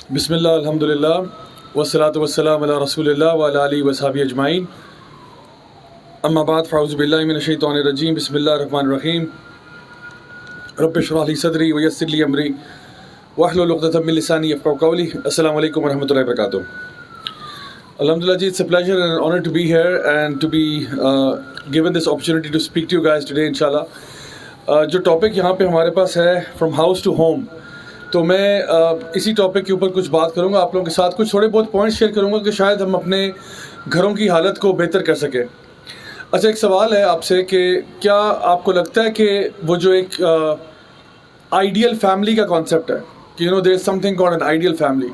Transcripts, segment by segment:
بسم اللہ الحمد للہ والصلاۃ والسلام علی رسول اللہ وعلی آلہ وصحبہ اجمعین اما بعد فاعوذ باللہ من الشیطان الرجیم بسم اللہ الرحمن الرحیم رب اشرح لی صدری ویسر لی امری واحلل عقدۃ من لسانی یفقہوا قولی. السلام علیکم ورحمۃ اللہ وبرکاتہ. الحمدللہ جی, it's a pleasure and an honor to be here and to be given this opportunity to speak to you guys today inshallah. جو ٹاپک یہاں پہ ہمارے پاس ہے فرام ہاؤس ٹو ہوم, تو میں اسی ٹاپک کے اوپر کچھ بات کروں گا آپ لوگوں کے ساتھ. کچھ تھوڑے بہت پوائنٹس شیئر کروں گا کہ شاید ہم اپنے گھروں کی حالت کو بہتر کر سکیں. اچھا, ایک سوال ہے آپ سے کہ کیا آپ کو لگتا ہے کہ وہ جو ایک آئیڈیل فیملی کا کانسیپٹ ہے کہ there is something called an ideal family,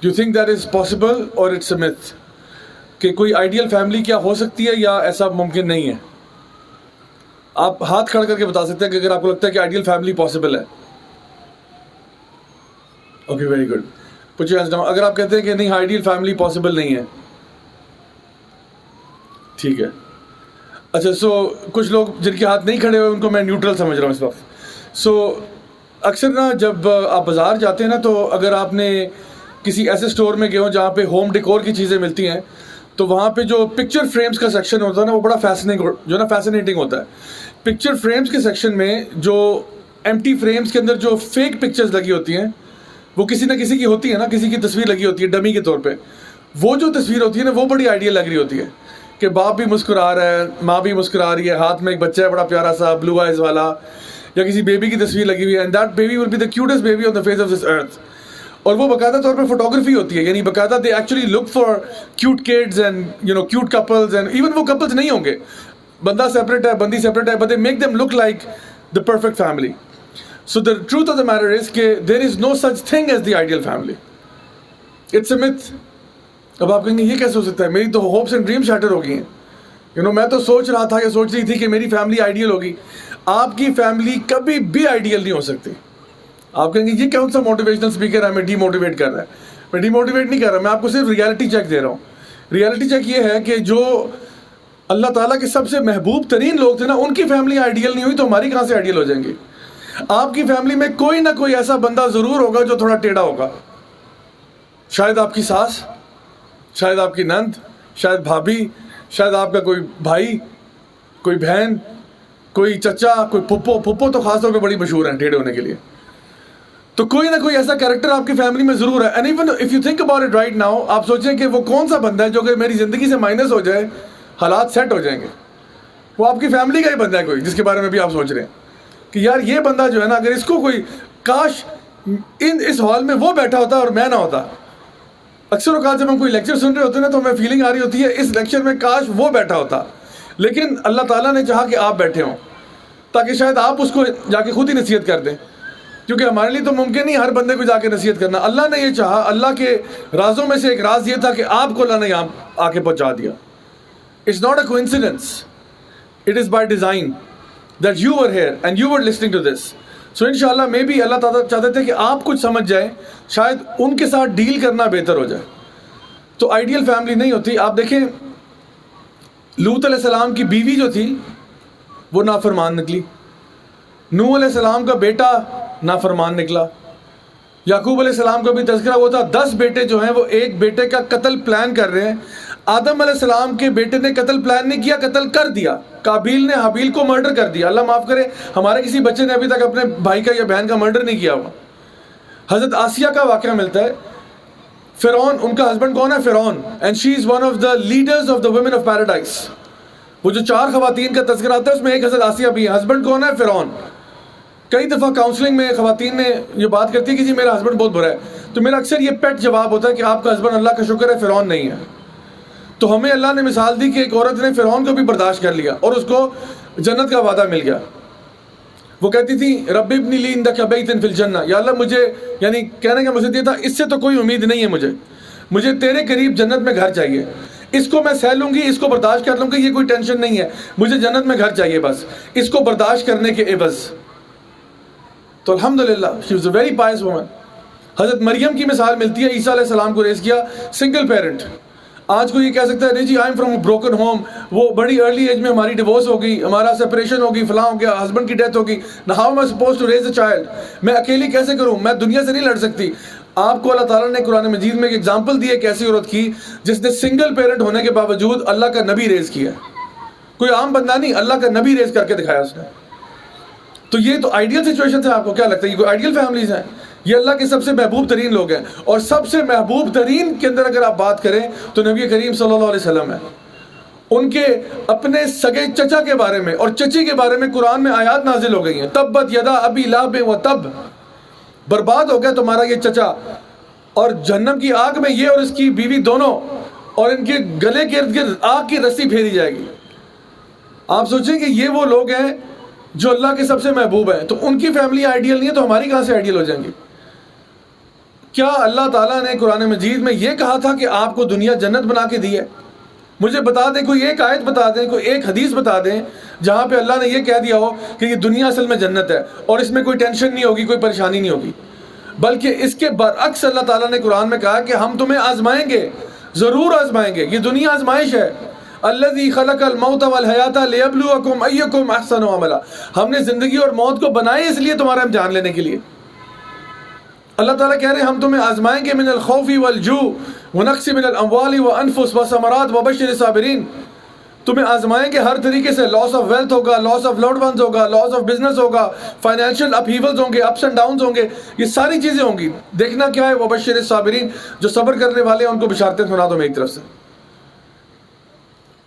do you think that is possible or it's a myth, کہ کوئی آئیڈیل فیملی کیا ہو سکتی ہے یا ایسا ممکن نہیں ہے؟ آپ ہاتھ کھڑا کر کے بتا سکتے ہیں کہ اگر آپ کو لگتا ہے کہ آئیڈیل فیملی پاسبل ہے. Okay, very good. Put your hands down اگر آپ کہتے ہیں کہ نہیں آئیڈیل فیملی پاسبل نہیں ہے. ٹھیک ہے. اچھا, سو کچھ لوگ جن کے ہاتھ نہیں کھڑے ہوئے ان کو میں نیوٹرل سمجھ رہا ہوں اس وقت. سو اکثر نا جب آپ بازار جاتے ہیں نا, تو اگر آپ نے کسی ایسے اسٹور میں گئے ہوں جہاں پہ ہوم ڈیکور کی چیزیں ملتی ہیں, تو وہاں پہ جو پکچر فریمز کا سیکشن ہوتا ہے نا, وہ بڑا فیسنیٹنگ ہوتا ہے. پکچر فریمز کے سیکشن میں جو ایمٹی فریمز کے اندر جو فیک پکچرز لگی ہوتی ہیں, وہ کسی نہ کسی کی ہوتی ہے نا, کسی کی تصویر لگی ہوتی ہے ڈمی کے طور پہ. وہ جو تصویر ہوتی ہے نا, وہ بڑی آئیڈیل لگ رہی ہوتی ہے کہ باپ بھی مسکرا رہا ہے, ماں بھی مسکرا رہی ہے, ہاتھ میں ایک بچہ ہے بڑا پیارا سا بلو آئیز والا, یا کسی بیبی کی تصویر لگی ہوئی ہے, and that baby will be the cutest baby on the face of this earth. اور وہ باقاعدہ طور پہ فوٹوگرافی ہوتی ہے, یعنی باقاعدہ they actually look for cute kids and cute couples, and even وہ کپلز نہیں ہوں گے, بندہ سیپریٹ ہے بندی سیپریٹ ہے, but they make them look like the perfect family. So the truth of the matter is کہ there is no such thing as the ideal family. It's a myth. اب آپ کہیں گے یہ کیسے ہو سکتا ہے, میری تو ہوپس اینڈ ڈریم شیٹر ہو گئی ہیں. میں تو سوچ رہا تھا یا سوچ رہی تھی کہ میری فیملی آئیڈیل ہوگی. آپ کی فیملی کبھی بھی آئیڈیل نہیں ہو سکتی. آپ کہیں گے یہ کون سا موٹیویشنل اسپیکر ہے, ہمیں ڈی موٹیویٹ کر رہا ہے. میں ڈی موٹیویٹ نہیں کر رہا, میں آپ کو صرف ریالٹی چیک دے رہا ہوں. ریالٹی چیک یہ ہے کہ جو اللہ تعالیٰ کے سب سے محبوب ترین لوگ تھے نا, ان کی فیملی آئیڈیل نہیں ہوئی, تو ہماری کہاں سے آئیڈیل ہو جائیں گی؟ آپ کی فیملی میں کوئی نہ کوئی ایسا بندہ ضرور ہوگا جو تھوڑا ٹیڑھا ہوگا. شاید آپ کی ساس, شاید آپ کی نند, شاید بھابھی, شاید آپ کا کوئی بھائی, کوئی بہن, کوئی چچا, کوئی پھپھو. پھپھو تو خاص طور پہ بڑی مشہور ہیں ٹیڑھے ہونے کے لیے. تو کوئی نہ کوئی ایسا کیریکٹر آپ کی فیملی میں ضرور ہے. And even if you think about it right now, آپ سوچیں کہ وہ کون سا بندہ ہے جو کہ میری زندگی سے مائنس ہو جائے, حالات سیٹ ہو جائیں گے. وہ آپ کی فیملی کا ہی بندہ ہے کوئی, جس کے بارے میں بھی آپ سوچ رہے ہیں کہ یار یہ بندہ جو ہے نا, اگر اس کو کوئی کاش اس ہال میں وہ بیٹھا ہوتا اور میں نہ ہوتا. اکثر اوقات جب ہم کوئی لیکچر سن رہے ہوتے ہیں نا, تو ہمیں فیلنگ آ رہی ہوتی ہے اس لیکچر میں کاش وہ بیٹھا ہوتا, لیکن اللہ تعالیٰ نے چاہا کہ آپ بیٹھے ہوں تاکہ شاید آپ اس کو جا کے خود ہی نصیحت کر دیں, کیونکہ ہمارے لیے تو ممکن نہیں ہر بندے کو جا کے نصیحت کرنا. اللہ نے یہ چاہا, اللہ کے رازوں میں سے ایک راز یہ تھا کہ آپ کو اللہ نے یہاں آ کے پہنچا دیا. It's not a coincidence, it is by design that you were here and you were listening to this. So inshallah maybe اللہ تعالیٰ چاہتے تھے کہ آپ کچھ سمجھ جائیں, شاید ان کے ساتھ ڈیل کرنا بہتر ہو جائے. تو آئیڈیل فیملی نہیں ہوتی. آپ دیکھیں لوط علیہ السلام کی بیوی جو تھی وہ نافرمان نکلی, نوح علیہ السلام کا بیٹا نافرمان نکلا, یعقوب علیہ السلام کا بھی تذکرہ وہ تھا. 10 بیٹے جو ہیں وہ ایک بیٹے کا قتل پلان کر رہے ہیں. آدم علیہ السلام کے بیٹے نے قتل پلان نہیں کیا, قتل کر دیا. قابیل نے حابیل کو مرڈر کر دیا. اللہ معاف کرے, ہمارے کسی بچے نے ابھی تک اپنے بھائی کا یا بہن کا مرڈر نہیں کیا ہوا. حضرت آسیہ کا واقعہ ملتا ہے. فرعون, ان کا ہسبینڈ کون ہے؟ فرعون. And she is one of the leaders of the women of paradise. وہ جو 4 خواتین کا تذکرہ آتا ہے اس میں ایک حضرت آسیہ بھی ہے. ہسبینڈ کون ہے؟ فرعون. کئی دفعہ کاؤنسلنگ میں خواتین نے یہ بات کرتی ہے کہ جی میرا ہسبینڈ بہت برا ہے, تو میرا اکثر یہ پیٹ جواب ہوتا ہے کہ آپ کا ہسبینڈ اللہ کا شکر ہے فرعون نہیں ہے. تو ہمیں اللہ نے مثال دی کہ ایک عورت نے فرعون کو بھی برداشت کر لیا اور اس کو جنت کا وعدہ مل گیا. وہ کہتی تھی رب ابن لی عندک بیتا فی الجنہ, یا اللہ مجھے, یعنی کہنے کا مقصد یہ تھا اس سے تو کوئی امید نہیں ہے, مجھے تیرے قریب جنت میں گھر چاہیے. اس کو میں سہ لوں گی, اس کو برداشت کر لوں گی, یہ کوئی ٹینشن نہیں ہے, مجھے جنت میں گھر چاہیے بس اس کو برداشت کرنے کے عوض. تو الحمدللہ she was a very pious woman. حضرت مریم کی مثال ملتی ہے, عیسیٰ علیہ السلام کو ریز کیا, سنگل پیرنٹ. آج کو یہ کہہ سکتا ہے نہیں جی I am from a broken home, وہ بڑی ارلی ایج میں ہماری ڈیورس ہو گئی, ہمارا سپریشن ہوگی, فلاں ہو گیا, ہسبینڈ کی ڈیتھ ہوگی, نا how am I supposed to raise a child, میں اکیلی کیسے کروں, میں دنیا سے نہیں لڑ سکتی. آپ کو اللہ تعالیٰ نے قرآن مجید میں ایک ایگزامپل دی ہے ایک ایسی عورت کی جس نے سنگل پیرنٹ ہونے کے باوجود اللہ کا نبی ریز کیا. کوئی عام بندہ نہیں، اللہ کا نبی ریز کر کے دکھایا اس نے. تو یہ تو آئیڈیل سچویشن ہے. آپ کو کیا لگتا ہے یہ کوئی آئیڈیل فیملیز ہیں؟ یہ اللہ کے سب سے محبوب ترین لوگ ہیں. اور سب سے محبوب ترین کے اندر اگر آپ بات کریں تو نبی کریم صلی اللہ علیہ وسلم ہے. ان کے اپنے سگے چچا کے بارے میں اور چچی کے بارے میں قرآن میں آیات نازل ہو گئی ہیں. تبت یدا ابی لہب و تب، برباد ہو گیا تمہارا یہ چچا، اور جہنم کی آگ میں یہ اور اس کی بیوی دونوں، اور ان کے گلے کے ارد گرد آگ کی رسی پھیری جائے گی. آپ سوچیں کہ یہ وہ لوگ ہیں جو اللہ کے سب سے محبوب ہیں. تو ان کی فیملی آئیڈیل نہیں ہے تو ہماری کہاں سے آئیڈیل ہو جائیں گی؟ کیا اللہ تعالیٰ نے قرآن مجید میں یہ کہا تھا کہ آپ کو دنیا جنت بنا کے دی ہے؟ مجھے بتا دیں، کوئی ایک آیت بتا دیں، کوئی ایک حدیث بتا دیں جہاں پہ اللہ نے یہ کہہ دیا ہو کہ یہ دنیا اصل میں جنت ہے اور اس میں کوئی ٹینشن نہیں ہوگی، کوئی پریشانی نہیں ہوگی. بلکہ اس کے برعکس اللہ تعالیٰ نے قرآن میں کہا کہ ہم تمہیں آزمائیں گے، ضرور آزمائیں گے. یہ دنیا آزمائش ہے. الذی خلق الموت والحیات لیبلوکم ایکم احسن عملا. ہم نے زندگی اور موت کو بنائے اس لیے تمہارا امتحان لینے کے لیے. اللہ تعالیٰ کہہ رہے ہیں ہم تمہیں آزمائیں گے من الخوف والجوع ونقص من الاموال والانفس والثمرات وبشر الصابرین. تمہیں آزمائیں گے ہر طریقے سے. لاس آف ویلتھ ہوگا، لاس آف لوڈ ونز ہوگا، لاس آف بزنس ہوگا، فائنینشیل اپہیولز ہوں گے، اپس اینڈ ڈاؤنز ہوں گے. یہ ساری چیزیں ہوں گی. دیکھنا کیا ہے؟ وبشر الصابرین، جو صبر کرنے والے ہیں ان کو بشارتیں سنا دو میری طرف سے.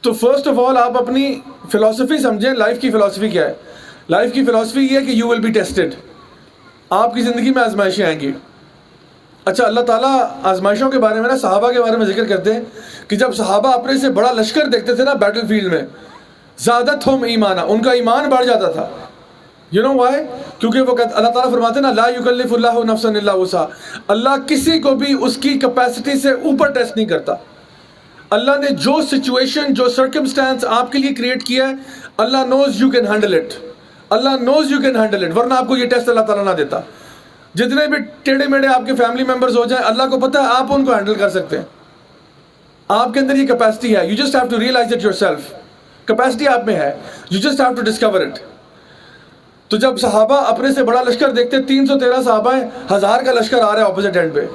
تو فرسٹ آف آل آپ اپنی فلسفی سمجھیں. لائف کی فلسفی کیا ہے؟ لائف کی فلسفی یہ ہے کہ یو ول بی ٹیسٹڈ. آپ کی زندگی میں آزمائشیں آئیں گی. اچھا، اللہ تعالیٰ آزمائشوں کے بارے میں صحابہ کے بارے میں ذکر کرتے ہیں کہ جب صحابہ اپنے سے بڑا لشکر دیکھتے تھے بیٹل فیلڈ میں، زادتہم ایمانا، ان کا ایمان بڑھ جاتا تھا. You know why? کیونکہ وہ اللہ تعالیٰ فرماتے ہیں نا، لا یکلف اللہ نفسا الا وسعہا. اللہ کسی کو بھی اس کی کیپیسٹی سے اوپر ٹیسٹ نہیں کرتا. اللہ نے جو سچویشن، جو سرکمسٹانس آپ کے لیے کریٹ کیا ہے، Allah knows you can handle it. Allah knows you can handle it, ورنہ آپ کو یہ ٹیسٹ اللہ تعالیٰ نہ دیتا. جتنے بھی ٹیڑھے میڑے آپ کے فیملی ممبرز ہو جائیں، اللہ کو پتہ ہے آپ ان کو ہینڈل کر سکتے ہیں. آپ کے اندر یہ کیپیسٹی ہے. You just have to realize it yourself. Capacity آپ میں ہے، you just have to discover it. تو جب صحابہ اپنے سے بڑا لشکر دیکھتے، 313 صحابہ ہیں، 1000 کا لشکر آ رہا ہے اپوزٹ اینڈ پہ،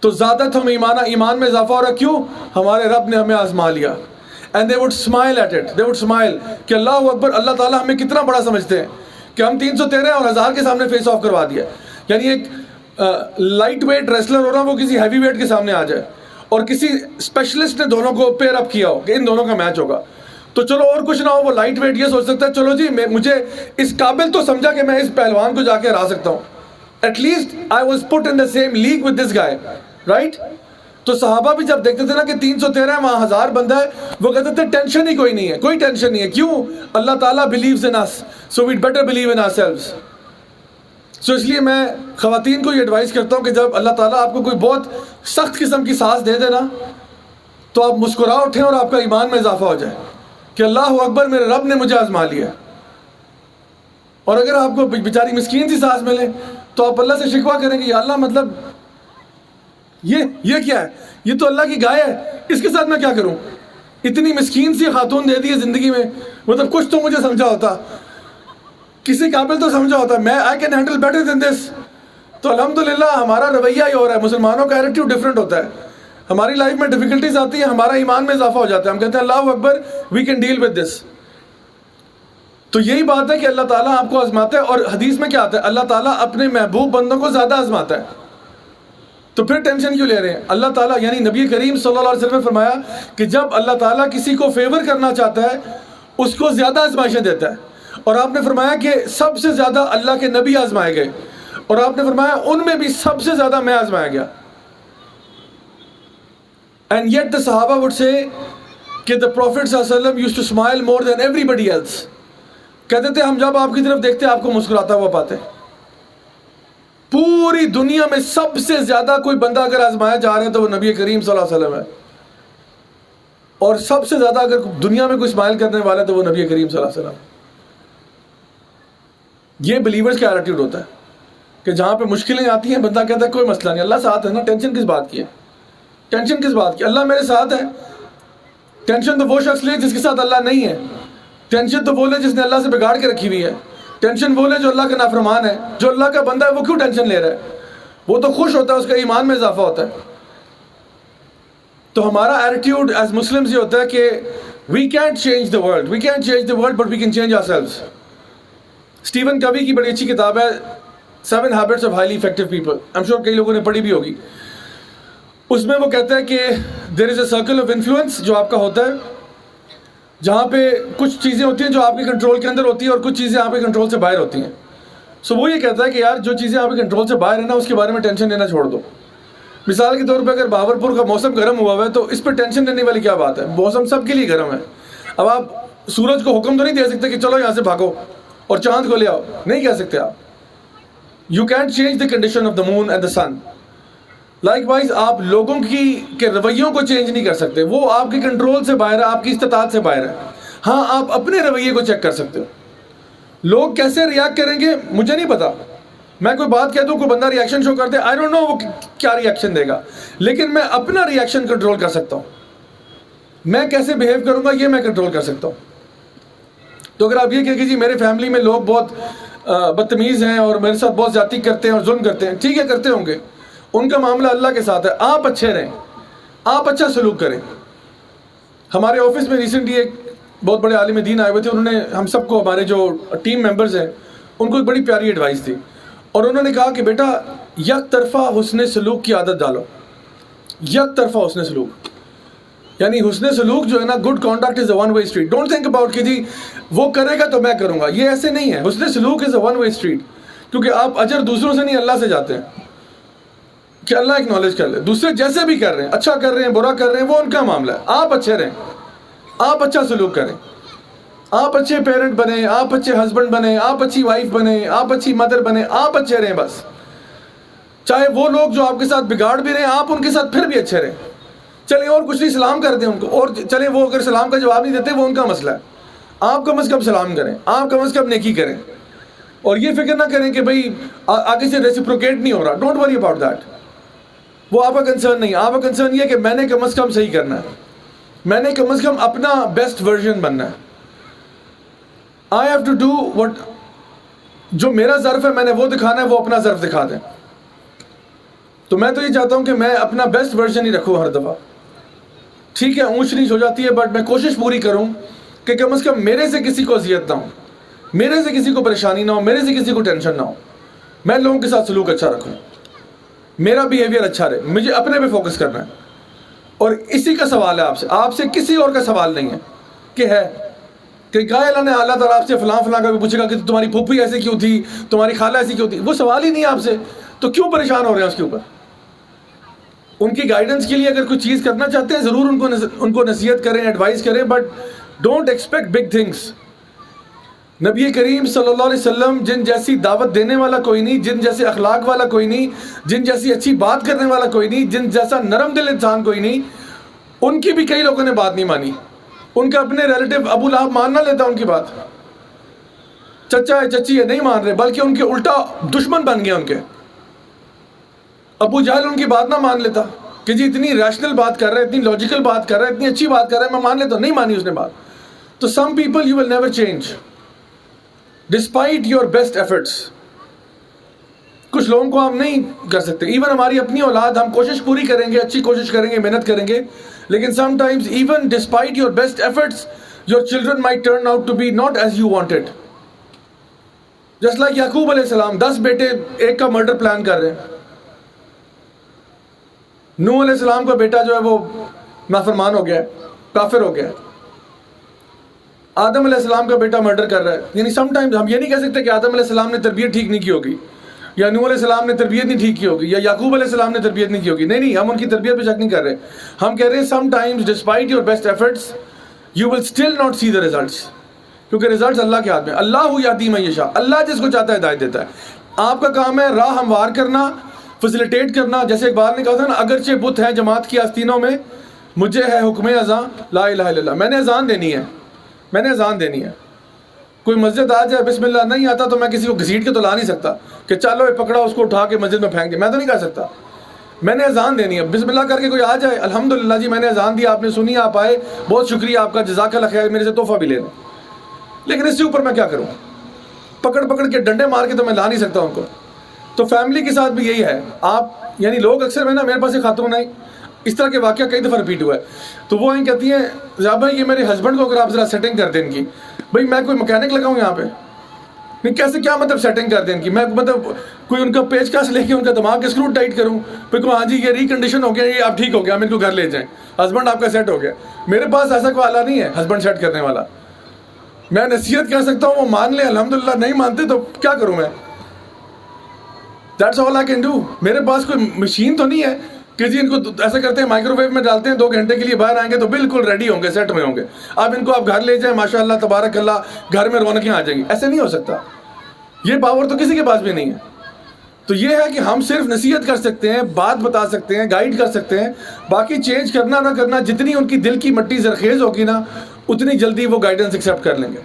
تو زادتہم ایمانا، ایمان میں اضافہ ہو رہا ہے. کیوں؟ ہمارے رب نے ہمیں آزما لیا. And they would smile at it, they would smile کہ اللہ اکبر، اللہ تعالیٰ ہمیں کتنا بڑا سمجھتے ہیں کہ ہم 313 اور 1000 کے سامنے فیس آف کروا دیا. یعنی ایک لائٹ ویٹ ریسلر ہو رہا، وہ کسی ہیوی ویٹ کے سامنے آ جائے، اور کسی اسپیشلسٹ نے دونوں کو پیئر اپ کیا ہو کہ ان دونوں کا میچ ہوگا. تو چلو اور کچھ نہ ہو، وہ لائٹ ویٹ یہ سوچ سکتا ہے چلو جی مجھے اس قابل تو سمجھا کہ میں اس پہلوان کو جا کے ہرا سکتا ہوں. At least I was put in the same league with this guy, right? تو صحابہ بھی جب دیکھتے تھے نا کہ 313 وہاں 1000 بندہ ہے، وہ کہتے تھے ٹینشن ہی کوئی نہیں ہے، کوئی ٹینشن نہیں ہے. کیوں؟ Allah Taala believes in us, so we'd better believe in ourselves. So اس لیے میں خواتین کو یہ ایڈوائز کرتا ہوں کہ جب اللہ تعالیٰ آپ کو کوئی بہت سخت قسم کی سانس دے دے نا، تو آپ مسکرا اٹھیں اور آپ کا ایمان میں اضافہ ہو جائے کہ اللہ اکبر، میرے رب نے مجھے آزما لیا. اور اگر آپ کو بیچاری مسکین سی سانس ملے تو آپ اللہ سے شکوہ کریں گے، یا اللہ مطلب یہ کیا ہے؟ یہ تو اللہ کی گائے ہے، اس کے ساتھ میں کیا کروں؟ اتنی مسکین سی خاتون دے دی ہے زندگی میں، مطلب کچھ تو مجھے سمجھا ہوتا، کسی قابل تو سمجھا ہوتا، میں I can handle better than this. تو الحمدللہ ہمارا رویہ ہی ہو رہا ہے. مسلمانوں کا ایٹیٹیوڈ ڈفرینٹ ہوتا ہے. ہماری لائف میں ڈیفیکلٹیز آتی ہیں، ہمارا ایمان میں اضافہ ہو جاتا ہے، ہم کہتے ہیں اللہ اکبر، we can deal with this. تو یہی بات ہے کہ اللہ تعالیٰ آپ کو آزماتا ہے. اور حدیث میں کیا آتا ہے؟ اللہ تعالیٰ اپنے محبوب بندوں کو زیادہ آزماتا ہے. تو پھر ٹینشن کیوں لے رہے ہیں؟ اللہ تعالیٰ یعنی نبی کریم صلی اللہ علیہ وسلم نے فرمایا کہ جب اللہ تعالیٰ کسی کو فیور کرنا چاہتا ہے اس کو زیادہ آزمائشیں دیتا ہے. اور آپ نے فرمایا کہ سب سے زیادہ اللہ کے نبی آزمائے گئے، اور آپ نے فرمایا ان میں بھی سب سے زیادہ میں آزمایا گیا. And yet the Sahaba would say کہ the Prophet صلی اللہ علیہ وسلم used to smile more than everybody else. کہتے تھے ہم جب آپ کی طرف دیکھتے آپ کو مسکراتا ہوا پاتے. پوری دنیا میں سب سے زیادہ کوئی بندہ اگر آزمایا جا رہا ہے تو وہ نبی کریم صلی اللہ علیہ وسلم ہے. اور سب سے زیادہ اگر دنیا میں کوئی اسمائل کرنے والا ہے تو وہ نبی کریم صلی اللہ علیہ وسلم. یہ بلیورز کا ایٹیٹیوڈ ہوتا ہے کہ جہاں پہ مشکلیں آتی ہیں بندہ کہتا ہے کوئی مسئلہ نہیں، اللہ ساتھ ہے نا، ٹینشن کس بات کی ہے؟ ٹینشن کس بات کی؟ اللہ میرے ساتھ ہے. ٹینشن تو وہ شخص لے جس کے ساتھ اللہ نہیں ہے. ٹینشن تو وہ لے جس نے اللہ سے بگاڑ کے رکھی ہوئی ہے. ٹینشن وہ لے جو اللہ کا نافرمان ہے. جو اللہ کا بندہ ہے وہ کیوں ٹینشن لے رہا ہے؟ وہ تو خوش ہوتا ہے, اس کا ایمان میں اضافہ ہوتا ہے. تو ہمارا ایٹیٹیوڈ ایز مسلمز یہ ہوتا ہے کہ we can't change the world, we can't change the world but we can change ourselves. Stephen Covey کی بڑی اچھی کتاب ہے 7 habits of highly effective people, I am sure کئی لوگوں نے پڑھی بھی ہوگی. اس میں وہ کہتا ہے کہ there is a circle of influence جو آپ کا ہوتا ہے, جہاں پہ کچھ چیزیں ہوتی ہیں جو آپ کے کنٹرول کے اندر ہوتی ہیں اور کچھ چیزیں آپ کے کنٹرول سے باہر ہوتی ہیں. سو وہ یہ کہتا ہے کہ یار جو چیزیں آپ کے کنٹرول سے باہر ہیں نا, اس کے بارے میں ٹینشن لینا چھوڑ دو. مثال کے طور پہ اگر بہاولپور کا موسم گرم ہوا ہوا ہے تو اس پہ ٹینشن لینے والی کیا بات ہے, موسم سب کے لیے گرم ہے. اب آپ سورج کو حکم تو نہیں دے سکتے کہ چلو یہاں سے بھاگو اور چاند کو لے آؤ, نہیں کہہ سکتے آپ. You can't change the condition of the moon and the sun. Likewise آپ لوگوں کے رویوں کو چینج نہیں کر سکتے, وہ آپ کے کنٹرول سے باہر ہے, آپ کی استطاعت سے باہر ہے. ہاں آپ اپنے رویے کو چیک کر سکتے ہو. لوگ کیسے ریاکٹ کریں گے مجھے نہیں پتا. میں کوئی بات کہہ دوں, کوئی بندہ ریاکشن شو کرتے, آئی ڈونٹ نو وہ کیا ریاکشن دے گا, لیکن میں اپنا ریاکشن کنٹرول کر سکتا ہوں. میں کیسے بیہیو کروں گا یہ میں کنٹرول کر سکتا ہوں. تو اگر آپ یہ کہیں کہ جی میرے فیملی میں لوگ بہت بدتمیز ہیں اور میرے ساتھ بہت زیادتی کرتے ہیں اور ظلم کرتے ہیں, ٹھیک ہے کرتے ہوں گے, ان کا معاملہ اللہ کے ساتھ ہے. آپ اچھے رہیں, آپ اچھا سلوک کریں. ہمارے آفس میں ریسنٹلی ایک بہت بڑے عالم دین آئے ہوئے تھے, انہوں نے ہم سب کو, ہمارے جو ٹیم ممبرز ہیں ان کو ایک بڑی پیاری ایڈوائس تھی, اور انہوں نے کہا کہ بیٹا یک طرفہ حسن سلوک کی عادت ڈالو. یک طرفہ حسن سلوک یعنی حسن سلوک جو ہے نا, good conduct is a one way street. Don't think about کہ جی وہ کرے گا تو میں کروں گا, یہ ایسے نہیں ہے. حسن سلوک از اے ون وے اسٹریٹ, کیونکہ آپ اجر دوسروں سے نہیں اللہ سے جاتے ہیں کہ اللہ اکنالج کر لے. دوسرے جیسے بھی کر رہے ہیں, اچھا کر رہے ہیں برا کر رہے ہیں, وہ ان کا معاملہ ہے. آپ اچھے رہیں, آپ اچھا سلوک کریں, آپ اچھے پیرنٹ بنیں, آپ اچھے ہسبینڈ بنیں, آپ اچھی وائف بنیں, آپ اچھی مدر بنیں, آپ اچھے رہیں بس. چاہے وہ لوگ جو آپ کے ساتھ بگاڑ بھی رہیں, آپ ان کے ساتھ پھر بھی اچھے رہیں. چلیں اور کچھ نہیں, سلام کر دیں ان کو, اور چلیں وہ اگر سلام کا جواب نہیں دیتے وہ ان کا مسئلہ ہے. آپ کم از کم سلام کریں, آپ کم از کم نیکی کریں, اور یہ فکر نہ کریں کہ بھائی آگے سے ریسیپروکیٹ نہیں ہو رہا. Don't worry about that. وہ آپ کا کنسرن نہیں. آپ کا کنسرن یہ ہے کہ میں نے کم از کم صحیح کرنا ہے, میں نے کم از کم اپنا بیسٹ ورژن بننا ہے. I have to do what, جو میرا ظرف ہے میں نے وہ دکھانا ہے, وہ اپنا ظرف دکھا دیں. تو میں تو یہ چاہتا ہوں کہ میں اپنا بیسٹ ورژن ہی رکھوں ہر دفعہ. ٹھیک ہے اونچ نیچ ہو جاتی ہے, بٹ میں کوشش پوری کروں کہ کم از کم میرے سے کسی کو اذیت نہ ہو, میرے سے کسی کو پریشانی نہ ہو, میرے سے کسی کو ٹینشن نہ ہو. میں لوگوں کے ساتھ سلوک اچھا رکھوں, میرا بیہیویئر اچھا رہے, مجھے اپنے پہ فوکس کرنا ہے. اور اسی کا سوال ہے آپ سے کسی اور کا سوال نہیں ہے کہ اللہ تعالیٰ آپ سے فلاں کا بھی پوچھے گا کہ تمہاری پھوپھی ایسی کیوں تھی, تمہاری خالہ ایسی کیوں تھی. وہ سوال ہی نہیں ہے آپ سے, تو کیوں پریشان ہو رہے ہیں اس کے اوپر. ان کی گائیڈنس کے لیے اگر کوئی چیز کرنا چاہتے ہیں ضرور ان کو نصیحت کریں, ایڈوائز کریں, but don't expect big things. نبی کریم صلی اللہ علیہ وسلم جن جیسی دعوت دینے والا کوئی نہیں, جن جیسے اخلاق والا کوئی نہیں, جن جیسی اچھی بات کرنے والا کوئی نہیں, جن جیسا نرم دل انسان کوئی نہیں. ان کی بھی کئی لوگوں نے بات نہیں مانی. ان کا اپنے ریلیٹو ابو لہب مان نہ لیتا ان کی بات, چچا ہے چچی ہے نہیں مان رہے, بلکہ ان کے الٹا دشمن بن گئے ان کے. ابو جہل ان کی بات نہ مان لیتا کہ جی اتنی ریشنل بات کر رہا ہے, اتنی لاجیکل بات کر رہا ہے, اتنی اچھی بات کر رہا ہے, میں مان لیتا ہوں. نہیں مانی اس نے بات. تو some people you will never change despite your best efforts. کچھ لوگوں کو ہم نہیں کر سکتے. ایون ہماری اپنی اولاد, ہم کوشش پوری کریں گے, اچھی کوشش کریں گے, محنت کریں گے, لیکن sometimes even despite your best efforts your children might turn out to be not as you wanted. Just like Yaqub علیہ السلام, 10 بیٹے ایک کا مرڈر پلان کر رہے ہیں. نوح علیہ السلام کا بیٹا جو ہے وہ نافرمان ہو گیا ہے, کافر ہو گیا ہے. آدم علیہ السلام کا بیٹا مرڈر کر رہا ہے. یعنی سم ٹائمز ہم یہ نہیں کہہ سکتے کہ آدم علیہ السلام نے تربیت ٹھیک نہیں کی ہوگی, یا نوح علیہ السلام نے تربیت نہیں ٹھیک کی ہوگی, یا یعقوب علیہ السلام نے تربیت نہیں کی ہوگی. نہیں, ہم ان کی تربیت پہ شک نہیں کر رہے. ہم کہہ رہے ہیں sometimes despite your best efforts you will still not see the results, کیونکہ ریزلٹس اللہ کے ہاتھ میں. اللہ یہدی من یشاء, اللہ جس کو چاہتا ہے ہدایت دیتا ہے. آپ کا کام ہے راہ ہموار کرنا, فیسیلیٹیٹ کرنا. جیسے اقبال نے کہا تھا نا, اگرچہ بت ہیں جماعت کی آستینوں میں, مجھے ہے حکم اذاں لا الہ الا اللہ. میں نے اذان دینی ہے, میں نے اذان دینی ہے. کوئی مسجد آ جائے, بسم اللہ نہیں آتا تو میں کسی کو گھسیٹ کے تو لا نہیں سکتا کہ چلو یہ پکڑا اس کو اٹھا کے مسجد میں پھینک دے. میں تو نہیں کر سکتا. میں نے اذان دینی ہے, بسم اللہ کر کے کوئی آ جائے, الحمدللہ جی میں نے اذان دی, آپ نے سنی, آپ آئے, بہت شکریہ آپ کا, جزاک اللہ خیر, میرے سے تحفہ بھی لے لیں. لیکن اس سے اوپر میں کیا کروں؟ پکڑ کے ڈنڈے مار کے تو میں لا نہیں سکتا ان کو. تو فیملی کے ساتھ بھی یہی ہے. آپ یعنی لوگ اکثر میں نا، میرے پاس ایک خاتون آئی، اس طرح کے واقعہ کئی دفعہ رپیٹ ہوا ہے، تو وہ آئیں کہتی ہیں ذیاب بھائی یہ میرے ہسبینڈ کو اگر آپ ذرا سیٹنگ کر دیں ان کی. بھائی میں کوئی مکینک لگاؤں یہاں پہ؟ نہیں، کیسے کیا مطلب سیٹنگ کر دیں ان کی؟ میں مطلب کوئی ان کا پیچ کس لے کے ان کا دماغ کے اسکرو ٹائٹ کروں؟ پھر کہوں ہاں جی یہ ریکنڈیشن ہو گیا، یہ آپ ٹھیک ہو گیا، ہم ان کو گھر لے جائیں، ہسبینڈ آپ کا سیٹ ہو گیا. میرے پاس ایسا کوئی آلہ نہیں ہے ہسبینڈ سیٹ کرنے والا. میں نصیحت کر سکتا ہوں، وہ مان لیں الحمدللہ، نہیں مانتے تو کیا کروں میں؟ That's all I can do. میرے پاس کوئی مشین تو نہیں ہے کہ جی ان کو ایسا کرتے ہیں مائکرو ویو میں ڈالتے ہیں 2 گھنٹے کے لیے باہر آئیں گے تو بالکل ریڈی ہوں گے، سیٹ میں ہوں گے. اب ان کو آپ گھر لے جائیں، ماشاء اللہ تبارک اللہ، گھر میں رونقیں آ جائیں گی. ایسے نہیں ہو سکتا، یہ پاور تو کسی کے پاس بھی نہیں ہے. تو یہ ہے کہ ہم صرف نصیحت کر سکتے ہیں، بات بتا سکتے ہیں، گائیڈ کر سکتے ہیں. باقی چینج کرنا نہ کرنا، جتنی ان کی دل کی مٹی زرخیز ہوگی نا، اتنی جلدی وہ گائیڈنس ایکسیپٹ کر لیں گے.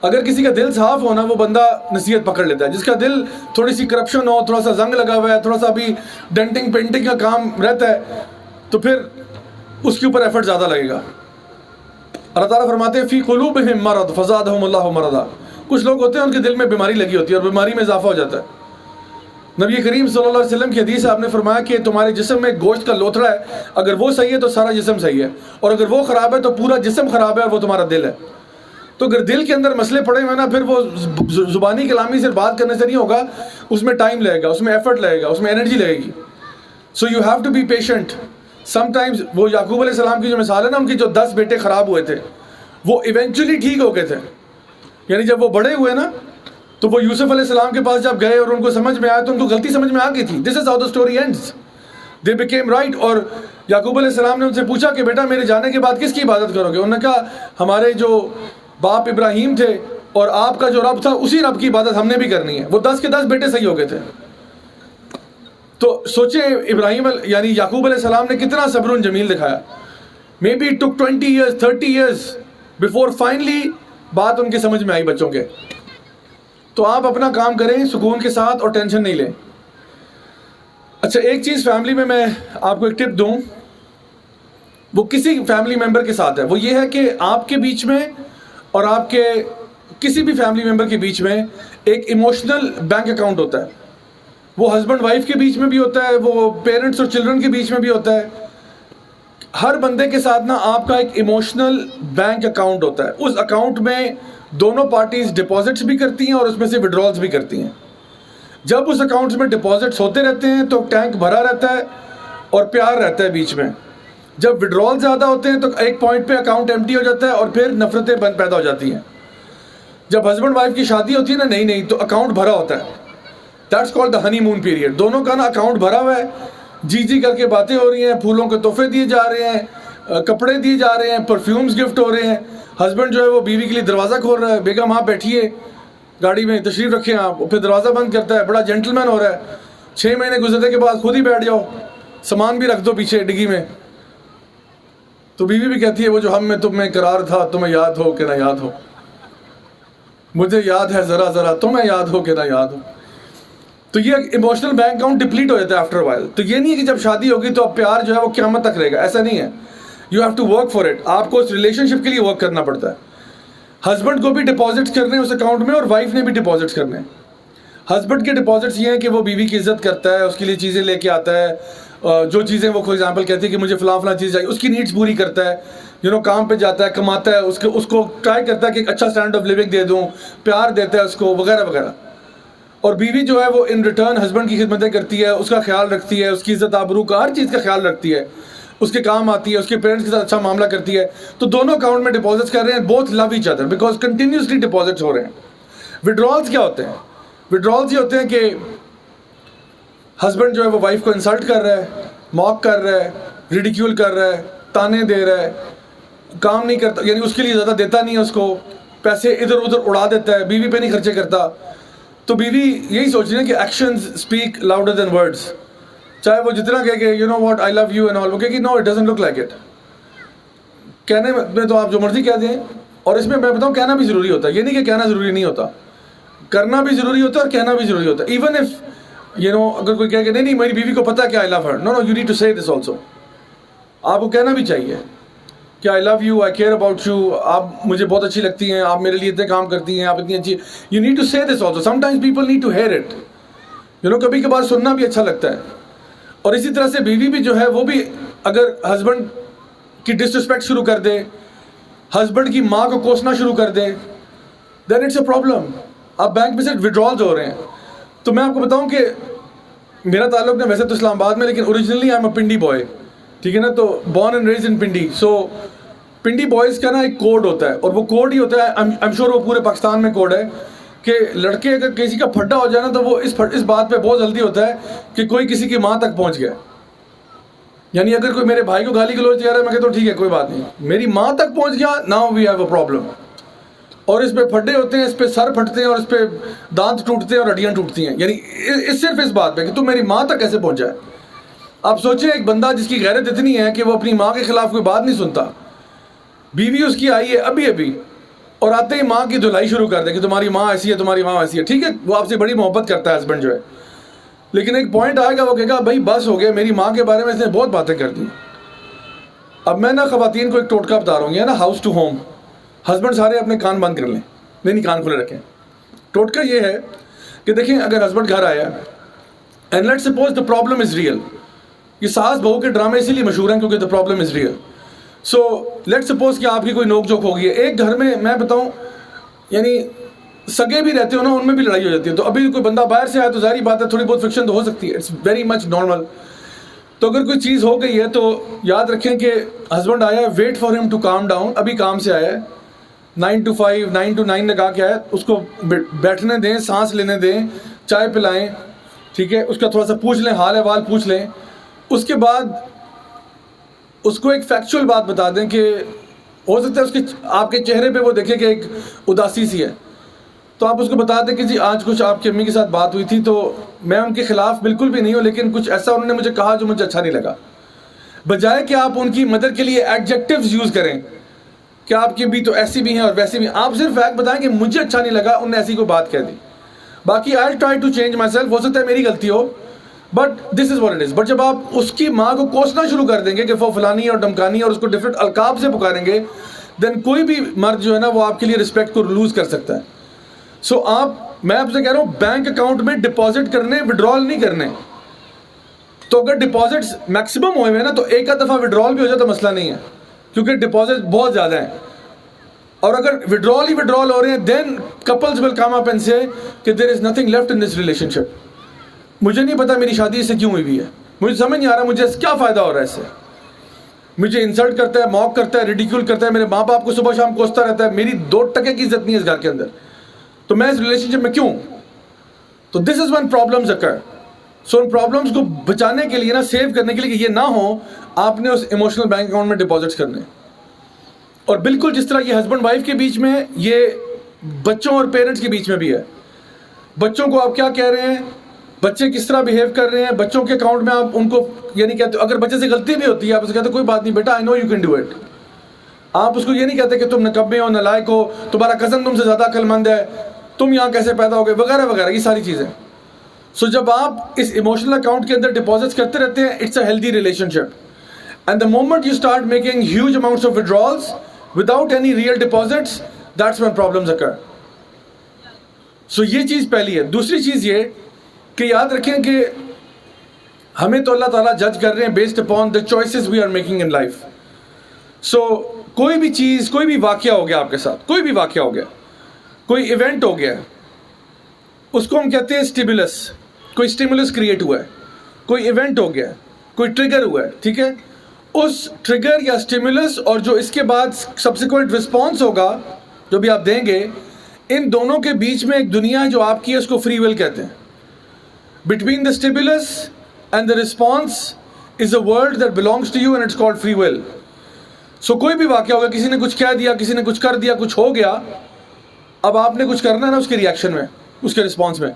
اگر کسی کا دل صاف ہونا، وہ بندہ نصیحت پکڑ لیتا ہے. جس کا دل تھوڑی سی کرپشن ہو، تھوڑا سا زنگ لگا ہوا ہے، تھوڑا سا بھی ڈینٹنگ پینٹنگ کا کام رہتا ہے، تو پھر اس کے اوپر ایفرٹ زیادہ لگے گا. اللہ تعالیٰ فرماتے ہیں فی قلوبہم مرض فزادہم اللہ مرضا. کچھ لوگ ہوتے ہیں ان کے دل میں بیماری لگی ہوتی ہے اور بیماری میں اضافہ ہو جاتا ہے. نبی کریم صلی اللہ علیہ وسلم کی حدیث ہے، آپ نے فرمایا کہ تمہارے جسم میں گوشت کا لوتھڑا ہے، اگر وہ صحیح ہے تو سارا جسم صحیح ہے، اور اگر وہ خراب ہے تو پورا جسم خراب ہے، اور وہ تمہارا دل ہے. تو اگر دل کے اندر مسئلے پڑے ہوئے نا، پھر وہ زبانی کلامی سے بات کرنے سے نہیں ہوگا، اس میں ٹائم لگے گا، اس میں ایفرٹ لگے گا، اس میں انرجی لگے گی. So you have to be patient. Sometimes وہ یعقوب علیہ السلام کی جو مثال ہے نا، ان کی جو 10 بیٹے خراب ہوئے تھے وہ ایونچولی ٹھیک ہو گئے تھے. یعنی جب وہ بڑے ہوئے نا، تو وہ یوسف علیہ السلام کے پاس جب گئے اور ان کو سمجھ میں آیا تو ان کو غلطی سمجھ میں آ گئی تھی. This is how the story ends. They became right. اور یعقوب علیہ السلام نے ان سے پوچھا کہ بیٹا میرے جانے کے بعد کس کی عبادت کرو گے؟ انہوں نے کہا ہمارے جو باپ ابراہیم تھے اور آپ کا جو رب تھا، اسی رب کی عبادت ہم نے بھی کرنی ہے. وہ 10 کے 10 بیٹے صحیح ہو گئے تھے. تو سوچیں ابراہیم یعنی یعقوب علیہ السلام نے کتنا صبر جمیل دکھایا. Maybe it took 20 years 30 years before finally بات ان کی سمجھ میں آئی بچوں کے. تو آپ اپنا کام کریں سکون کے ساتھ اور ٹینشن نہیں لیں. اچھا ایک چیز فیملی میں آپ کو ایک ٹپ دوں، وہ کسی فیملی ممبر کے ساتھ ہے. وہ یہ ہے کہ آپ کے بیچ میں اور آپ کے کسی بھی فیملی ممبر کے بیچ میں ایک ایموشنل بینک اکاؤنٹ ہوتا ہے. وہ ہسبینڈ وائف کے بیچ میں بھی ہوتا ہے، وہ پیرنٹس اور چلڈرن کے بیچ میں بھی ہوتا ہے. ہر بندے کے ساتھ نا آپ کا ایک ایموشنل بینک اکاؤنٹ ہوتا ہے. اس اکاؤنٹ میں دونوں پارٹیز ڈپازٹس بھی کرتی ہیں اور اس میں سے وڈرالز بھی کرتی ہیں. جب اس اکاؤنٹس میں ڈپازٹس ہوتے رہتے ہیں تو ٹینک بھرا رہتا ہے اور پیار رہتا ہے بیچ میں. جب وڈرال زیادہ ہوتے ہیں تو ایک پوائنٹ پہ اکاؤنٹ ایمٹی ہو جاتا ہے اور پھر نفرتیں پیدا ہو جاتی ہیں. جب ہسبینڈ وائف کی شادی ہوتی ہے نا نئی تو اکاؤنٹ بھرا ہوتا ہے. That's called the honey moon period. دونوں کا نا اکاؤنٹ بھرا ہوا ہے، جی کر کے باتیں ہو رہی ہیں، پھولوں کے تحفے دیے جا رہے ہیں، کپڑے دیے جا رہے ہیں، پرفیومز گفٹ ہو رہے ہیں. ہسبینڈ جو ہے وہ بیوی کے لیے دروازہ کھول رہا ہے، بیگم آپ بیٹھیے گاڑی میں تشریف رکھیں آپ، پھر دروازہ بند کرتا ہے، بڑا جینٹل مین ہو رہا ہے. 6 مہینے گزرنے کے بعد خود ہی بیٹھ جاؤ، سامان بھی رکھ دو پیچھے ڈگی میں. تو بیوی بھی کہتی ہے وہ جو ہم میں تم میں قرار تھا، تمہیں یاد ہو کہ نہ یاد ہو، مجھے یاد ہے ذرا ذرا، تمہیں یاد ہو کہ نہ یاد ہو. تو یہ ایموشنل بینک اکاؤنٹ ڈپلیٹ ہو جاتا ہے آفٹر وائل. تو یہ نہیں ہے کہ جب شادی ہوگی تو اب پیار جو ہے وہ قیامت تک رہے گا، ایسا نہیں ہے. You have to work for it. آپ کو اس ریلیشن شپ کے لیے ورک کرنا پڑتا ہے. ہسبینڈ کو بھی ڈپازٹس کرنے ہیں اس اکاؤنٹ میں اور وائف نے بھی ڈپازٹس کرنے ہیں. ہسبینڈ کے ڈپازٹس یہ ہیں کہ وہ بیوی کی عزت کرتا ہے، اس کے لیے چیزیں لے کے آتا ہے، جو چیزیں وہ فار ایگزامپل کہتی ہے کہ مجھے فلاں چیز چاہیے، اس کی نیڈس پوری کرتا ہے. کام پہ جاتا ہے، کماتا ہے، اس کو ٹرائی کرتا ہے کہ ایک اچھا اسٹینڈرڈ آف لیونگ دے دوں، پیار دیتا ہے اس کو، وغیرہ وغیرہ. اور بیوی جو ہے وہ ان ریٹرن ہسبینڈ کی خدمتیں کرتی ہے، اس کا خیال رکھتی ہے، اس کی عزت آبرو کا ہر چیز کا خیال رکھتی ہے، اس کے کام آتی ہے، اس کے پیرنٹس کے ساتھ اچھا معاملہ کرتی ہے. تو دونوں اکاؤنٹ میں ڈپازٹس کر رہے ہیں. Both love each other because continuously deposits ہو رہے ہیں. وڈرالز کیا ہوتے ہیں؟ وڈرالز یہ ہوتے ہیں کہ ہسبینڈ جو ہے وہ وائف کو انسلٹ کر رہا ہے، موک کر رہا ہے، ریڈیکیول کر رہا ہے، تانے دے رہا ہے، کام نہیں کرتا، یعنی اس کے لیے زیادہ دیتا نہیں ہے، اس کو پیسے ادھر ادھر اڑا دیتا ہے، بیوی پہ نہیں خرچے کرتا. تو بیوی یہی سوچ رہی ہے کہ actions speak louder than words. چاہے وہ جتنا کہے کہ you know what I love you and all, وہ کہے کہ no it doesn't look like it. کہنے میں تو آپ جو مرضی کہہ دیں، اور اس میں بتاؤں کہنا بھی ضروری ہوتا ہے. یہ نہیں کہ کہنا ضروری نہیں ہوتا، کرنا بھی ضروری ہوتا ہے اور کہنا بھی ضروری ہوتا ہے. ایون اف اگر کوئی کہے کہ نہیں میری بیوی کو پتا ہے کہ I love her, no you need to say this also. آپ کو کہنا بھی چاہیے کہ I love you, I care about you, آپ مجھے بہت اچھی لگتی ہیں، آپ میرے لیے اتنے کام کرتی ہیں، آپ اتنی اچھی. You need to say this also. Sometimes people need to hear it. کبھی کبھار سننا بھی اچھا لگتا ہے. اور اسی طرح سے بیوی بھی جو ہے وہ بھی اگر ہسبینڈ کی ڈسرسپیکٹ شروع کر دے, ہسبینڈ کی ماں کو کوسنا شروع کر دے, دین اٹس اے پرابلم. آپ بینک میں سے وڈرالز ہو رہے ہیں. تو میں آپ کو بتاؤں کہ میرا تعلق نہیں ویسے تو اسلام آباد میں, لیکن originally I am a Pindi boy, ٹھیک ہے نا, تو born and raised in Pindi. So Pindi boys کا نا ایک کوڈ ہوتا ہے, اور وہ کوڈ ہی ہوتا ہے, آئی ایم شیور وہ پورے پاکستان میں کوڈ ہے, کہ لڑکے اگر کسی کا پھڈا ہو جائے نا تو وہ اس بات پہ بہت جلدی ہوتا ہے کہ کوئی کسی کی ماں تک پہنچ گیا. یعنی اگر کوئی میرے بھائی کو گالی گلوچ دے رہا ہے, میں کہتا ہوں ٹھیک ہے کوئی بات نہیں, میری ماں تک پہنچ گیا, now we have a problem. اور اس پہ پھڈے ہوتے ہیں, اس پہ سر پھٹتے ہیں, اور اس پہ دانت ٹوٹتے ہیں اور ہڈیاں ٹوٹتی ہیں. یعنی صرف اس بات پہ کہ تم میری ماں تک کیسے پہنچا ہے. آپ سوچیں ایک بندہ جس کی غیرت اتنی ہے کہ وہ اپنی ماں کے خلاف کوئی بات نہیں سنتا, بیوی اس کی آئی ہے ابھی اور آتے ہی ماں کی دھلائی شروع کر دے کہ تمہاری ماں ایسی ہے, تمہاری ماں ایسی ہے. ٹھیک ہے, وہ آپ سے بڑی محبت کرتا ہے ہسبینڈ جو ہے, لیکن ایک پوائنٹ آئے گا وہ کہے گا بھائی بس ہو گیا, میری ماں کے بارے میں اس نے بہت باتیں کر دی. اب میں نا خواتین کو ایک ٹوٹکا بتا رہا ہوں, یہ نا ہاؤس ٹو ہوم, ہسبینڈ سارے اپنے کان بند کر لیں, نہیں کان کھلے رکھیں. ٹوٹکا یہ ہے کہ دیکھیں اگر ہسبینڈ گھر آیا and let suppose the problem is real, یہ ساس بہو کے ڈرامے اسی لیے مشہور ہیں کیونکہ the problem is real. So let suppose کہ آپ کی کوئی نوک جھوک ہوگی ہے ایک گھر میں بتاؤں, یعنی سگے بھی رہتے ہو نا, ان میں بھی لڑائی ہو جاتی ہے. تو ابھی کوئی بندہ باہر سے آیا تو ظاہری بات ہے تھوڑی بہت فکشن تو ہو سکتی ہے, اٹس ویری مچ نارمل. تو اگر کوئی چیز ہو گئی ہے تو یاد رکھیں کہ ہسبینڈ آیا ہے, ویٹ فار ہم ٹو کام ڈاؤن, ابھی کام سے آیا ہے, 9 to 5 9 to 9 لگا کے آیا, اس کو بیٹھنے دیں, سانس لینے دیں, چائے پلائیں, ٹھیک ہے, اس کا تھوڑا سا پوچھ لیں, حال احوال پوچھ لیں. اس کے بعد اس کو ایک فیکچوئل بات بتا دیں کہ ہو سکتا ہے اس کے آپ کے چہرے پہ وہ دیکھے کہ ایک اداسی سی ہے, تو آپ اس کو بتا دیں کہ جی آج کچھ آپ کی امی کے ساتھ بات ہوئی تھی, تو میں ان کے خلاف بالکل بھی نہیں ہوں, لیکن کچھ ایسا انہوں نے مجھے کہا جو مجھے اچھا نہیں لگا. بجائے کہ آپ ان کی مدد کے لیے ایڈجیکٹیوز یوز کریں کہ آپ کی بھی تو ایسی بھی ہیں اور ویسی بھی, آپ صرف فیکٹ بتائیں کہ مجھے اچھا نہیں لگا انہوں نے ایسی کوئی بات کہہ دی, باقی I try to change myself, ہو سکتا ہے میری غلطی ہو, but this is what it is. But جب آپ اس کی ماں کو کوسنا شروع کر دیں گے کہ وہ فلانی اور ڈمکانی اور اس کو ڈفرینٹ القاب سے پکاریں گے, دین کوئی بھی مرد جو ہے نا وہ آپ کے لیے رسپیکٹ کو لوز کر سکتا ہے. سو میں آپ سے کہہ رہا ہوں بینک اکاؤنٹ میں ڈپازٹ کرنے, وڈرال نہیں کرنے. تو اگر ڈپازٹس میکسیمم ہوئے ہیں نا تو ایک آدھ دفعہ وڈرال بھی ہو جائے تو مسئلہ نہیں ہے, کیونکہ ڈپازٹ بہت زیادہ ہیں. اور اگر وڈرال ہو رہے ہیں دین couples will come up and say کہ there is nothing left in this relationship. مجھے نہیں پتا میری شادی اس سے کیوں ہوئی ہے, مجھے سمجھ نہیں آ رہا مجھے کیا فائدہ ہو رہا ہے اس سے. مجھے انسلٹ کرتا ہے, موک کرتا ہے, ریڈیکیول کرتا ہے, میرے ماں باپ کو صبح شام کوستا رہتا ہے, میری 2 ٹکے کی عزت نہیں ہے اس گھر کے اندر, تو میں اس ریلیشن شپ میں کیوں. تو this is one problems occur. So ان پرابلمس کو بچانے کے لیے نا, سیو کرنے کے لیے کہ یہ نہ ہو, آپ نے اس ایموشنل بینک اکاؤنٹ میں ڈپازٹس کرنے. اور بالکل جس طرح یہ ہسبینڈ وائف کے بیچ میں, یہ بچوں اور پیرنٹس کے بیچ میں بھی ہے. بچوں کو آپ کیا کہہ رہے ہیں, بچے کس طرح بیہیو کر رہے ہیں, بچوں کے اکاؤنٹ میں آپ ان کو یعنی کہتے اگر بچے سے غلطی بھی ہوتی ہے آپ اسے کہتے کوئی بات نہیں بیٹا, آئی نو یو کین ڈو اٹ. آپ اس کو یہ نہیں کہتے کہ تم نکبے ہو, نالائق ہو, تمہارا کزن تم سے زیادہ عقل مند ہے, تم یہاں کیسے پیدا ہو گئے, وغیرہ وغیرہ, یہ ساری چیزیں. سو جب آپ اس ایموشنل اکاؤنٹ کے اندر ڈپازٹس کرتے رہتے ہیں, it's a healthy relationship. And the moment you start making huge amounts of withdrawals without any real deposits, that's when problems occur. So یہ چیز پہلی ہے. دوسری چیز یہ کہ یاد رکھیں کہ ہمیں تو اللہ تعالیٰ جج کر رہے ہیں based upon the choices we are making in life. So کوئی بھی چیز, کوئی بھی واقعہ ہو گیا آپ کے ساتھ, کوئی بھی واقعہ ہو گیا, کوئی ایونٹ ہو گیا, اس کو ہم کہتے ہیں اسٹیمولس. کوئی اسٹیمولس کریٹ ہوا ہے, کوئی ایونٹ ہو گیا, کوئی ٹریگر ہوا ہے, ٹھیک ہے. اس ٹریگر یا اسٹیمولس اور جو اس کے بعد سبسیکوینٹ رسپانس ہوگا جو بھی آپ دیں گے, ان دونوں کے بیچ میں ایک دنیا ہے جو آپ کی ہے, اس کو فری ول کہتے ہیں. Between the stimulus and the response is a world that belongs to you and it's called free will. So کوئی بھی واقعہ ہوگا, کسی نے کچھ کہہ دیا, کسی نے کچھ کر دیا, کچھ ہو گیا, اب آپ نے کچھ کرنا ہے نا اس کے ریئیکشن میں, اس کے رسپانس میں.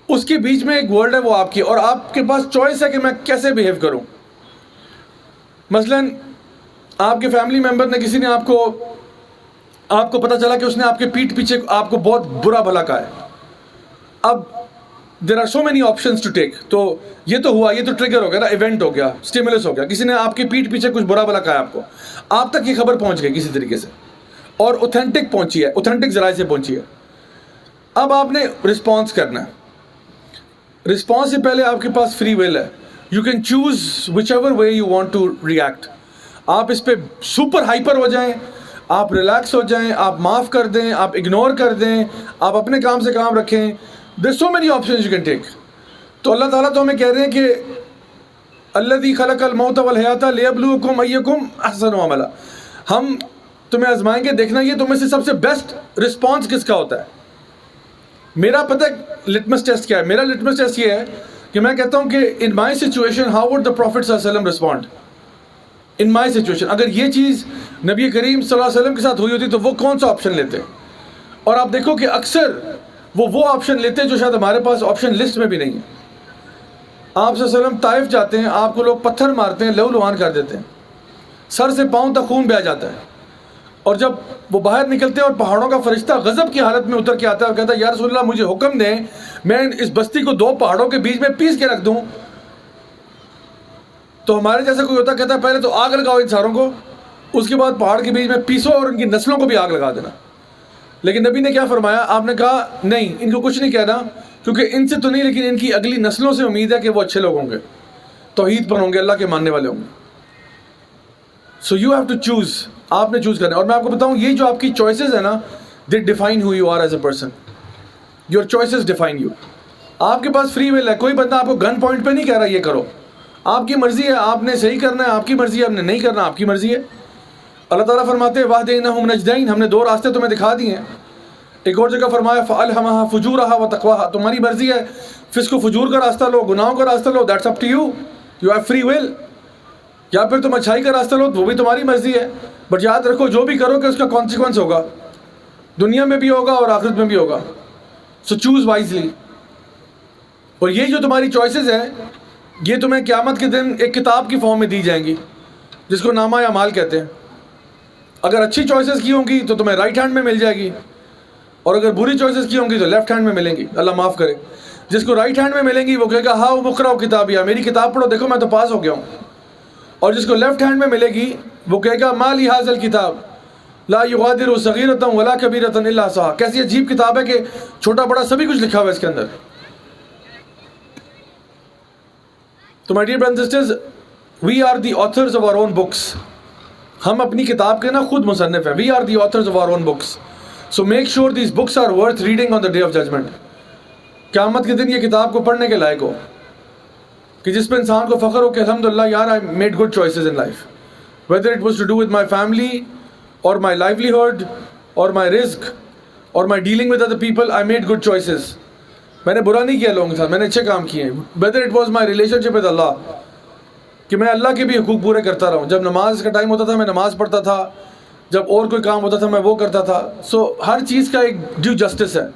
اس کے بیچ میں ایک ورلڈ ہے وہ آپ کی, اور آپ کے پاس چوائس ہے کہ میں کیسے بیہیو کروں. مثلاً آپ کے فیملی ممبر نے, کسی نے آپ کو پتہ چلا کہ اس نے آپ کے پیٹھ پیچھے آپ کو بہت برا بھلا کہا ہے. اب there are so many options to take. تو یہ تو ہوا, یہ تو ٹریگر ہو گیا نا, ایونٹ ہو گیا, اسٹیمولس ہو گیا, کسی نے آپ کے پیٹھ پیچھے کچھ برا بھلا کہا ہے آپ کو, آپ تک یہ خبر پہنچ گئی کسی طریقے سے, اور اوتھینٹک پہنچی ہے, اوتھینٹک ذرائع سے پہنچی ہے. اب آپ نے رسپانس کرنا ہے. رسپانس سے پہلے آپ کے پاس فری ول ہے. You can choose whichever way you want to react. آپ اس پہ سپر ہائپر ہو جائیں, آپ ریلیکس ہو جائیں, آپ معاف کر دیں, آپ اگنور کر دیں, آپ اپنے کام سے کام رکھیں. There so many options you can take. تو اللہ تعالیٰ تو ہمیں کہہ رہے ہیں کہ الذی خلق الموت والحیات لیبلوکم ایکم احسن عملا. ہم تمہیں آزمائیں گے, دیکھنا یہ تم میں سے سب سے بیسٹ رسپانس کس کا ہوتا ہے. میرا پتہ لٹمس ٹیسٹ کیا ہے؟ میرا لٹمس ٹیسٹ یہ ہے کہ میں کہتا ہوں کہ in my situation how would the prophet صلی اللہ علیہ وسلم رسپونڈ. ان مائی سچویشن اگر یہ چیز نبی کریم صلی اللہ علیہ وسلم کے ساتھ ہوئی ہوتی تو وہ کون سا آپشن لیتے؟ اور آپ دیکھو کہ اکثر وہ آپشن لیتے جو شاید ہمارے پاس آپشن لسٹ میں بھی نہیں ہے. آپ صلی اللہ علیہ وسلم طائف جاتے ہیں, آپ کو لوگ پتھر مارتے ہیں, لہو لہان کر دیتے ہیں, سر سے پاؤں تک خون بہہ جاتا ہے. اور جب وہ باہر نکلتے ہیں اور پہاڑوں کا فرشتہ غضب کی حالت میں اتر کے آتا ہے اور کہتا ہے یا رسول اللہ مجھے حکم دیں میں اس بستی کو 2 پہاڑوں کے بیچ میں پیس کے رکھ دوں. تو ہمارے جیسا کوئی ہوتا کہتا ہے پہلے تو آگ لگاؤ ان ساروں کو, اس کے بعد پہاڑ کے بیچ میں پیسو اور ان کی نسلوں کو بھی آگ لگا دینا. لیکن نبی نے کیا فرمایا؟ آپ نے کہا نہیں, ان کو کچھ نہیں کہنا, کیونکہ ان سے تو نہیں لیکن ان کی اگلی نسلوں سے امید ہے کہ وہ اچھے لوگ ہوں گے, توحید پر ہوں گے, اللہ کے ماننے والے ہوں گے. So you have to choose. آپ نے چوز کرنا ہے. اور میں آپ کو بتاؤں یہ جو آپ کی چوائسیز ہیں نا, they define who you are as a person. Your choices define you. آپ کے پاس فری ول ہے, کوئی بندہ آپ کو گن پوائنٹ پہ نہیں کہہ رہا یہ کرو, آپ کی مرضی ہے, آپ نے صحیح کرنا ہے, آپ کی مرضی ہے, آپ نے نہیں کرنا, آپ کی مرضی ہے. اللہ تعالیٰ فرماتے ہیں وَهَدَيْنَاهُمْ نَجْدَيْنِ, ہم نے 2 راستے تمہیں دکھا دیے ہیں. ایک اور جگہ فرمایا فَأَلْهَمَهَا فُجُورَهَا وَتَقْوَاهَا, تمہاری مرضی ہے فسق و فجور کا راستہ لو, گناہوں کا راستہ لو, that's up to you, you have free will. یا پھر تم اچھائی کا راستہ لو, وہ بھی تمہاری مرضی ہے. بٹ یاد رکھو جو بھی کرو کہ اس کا کانسیکوینس ہوگا, دنیا میں بھی ہوگا اور آخرت میں بھی ہوگا. سو چوز وائزلی. اور یہ جو تمہاری چوائسیز ہیں یہ تمہیں قیامت کے دن ایک کتاب کی فارم میں دی جائیں گی جس کو نامہ اعمال کہتے ہیں. اگر اچھی چوائسیز کی ہوں گی تو تمہیں رائٹ ہینڈ میں مل جائے گی, اور اگر بری چوائسیز کی ہوں گی تو لیفٹ ہینڈ میں ملیں گی. اللہ معاف کرے. جس کو رائٹ ہینڈ میں ملیں گی وہ کہے گا ہاؤ مقرأ کتابیہ, میری کتاب پڑھو دیکھو میں تو پاس ہو گیا ہوں. اور جس کو لیفٹ ہینڈ میں ملے گی وہ کہے گا ما لی ھذا الکتاب لا یغادر صغیرۃ ولا کبیرۃ الا احصاھا, کیسی عجیب کتاب ہے کہ چھوٹا بڑا سبھی کچھ لکھا ہوا ہے اس کے اندر. تو my dear brothers and sisters, we are the authors of our own books. ہم اپنی کتاب کے نا خود مصنف ہیں. We are the authors of our own books. So make sure these books are worth reading on the day of judgment. قیامت کے دن یہ کتاب کو پڑھنے کے لائق ہو کہ جس پہ انسان کو فخر ہو کہ الحمدللہ یار I made good choices in life, whether it was to do with my family اور مائی لائیولیہڈ اور مائی رزق اور my dealing with other people, I made good choices. میں نے برا نہیں کیا لوگوں کے ساتھ, میں نے اچھے کام کیے ہیں. Whether it was my relationship with Allah, کہ میں اللہ کے بھی حقوق پورے کرتا رہا ہوں. جب نماز کا ٹائم ہوتا تھا میں نماز پڑھتا تھا, جب اور کوئی کام ہوتا تھا میں وہ کرتا تھا. سو ہر چیز کا ایک ڈیو جسٹس ہے.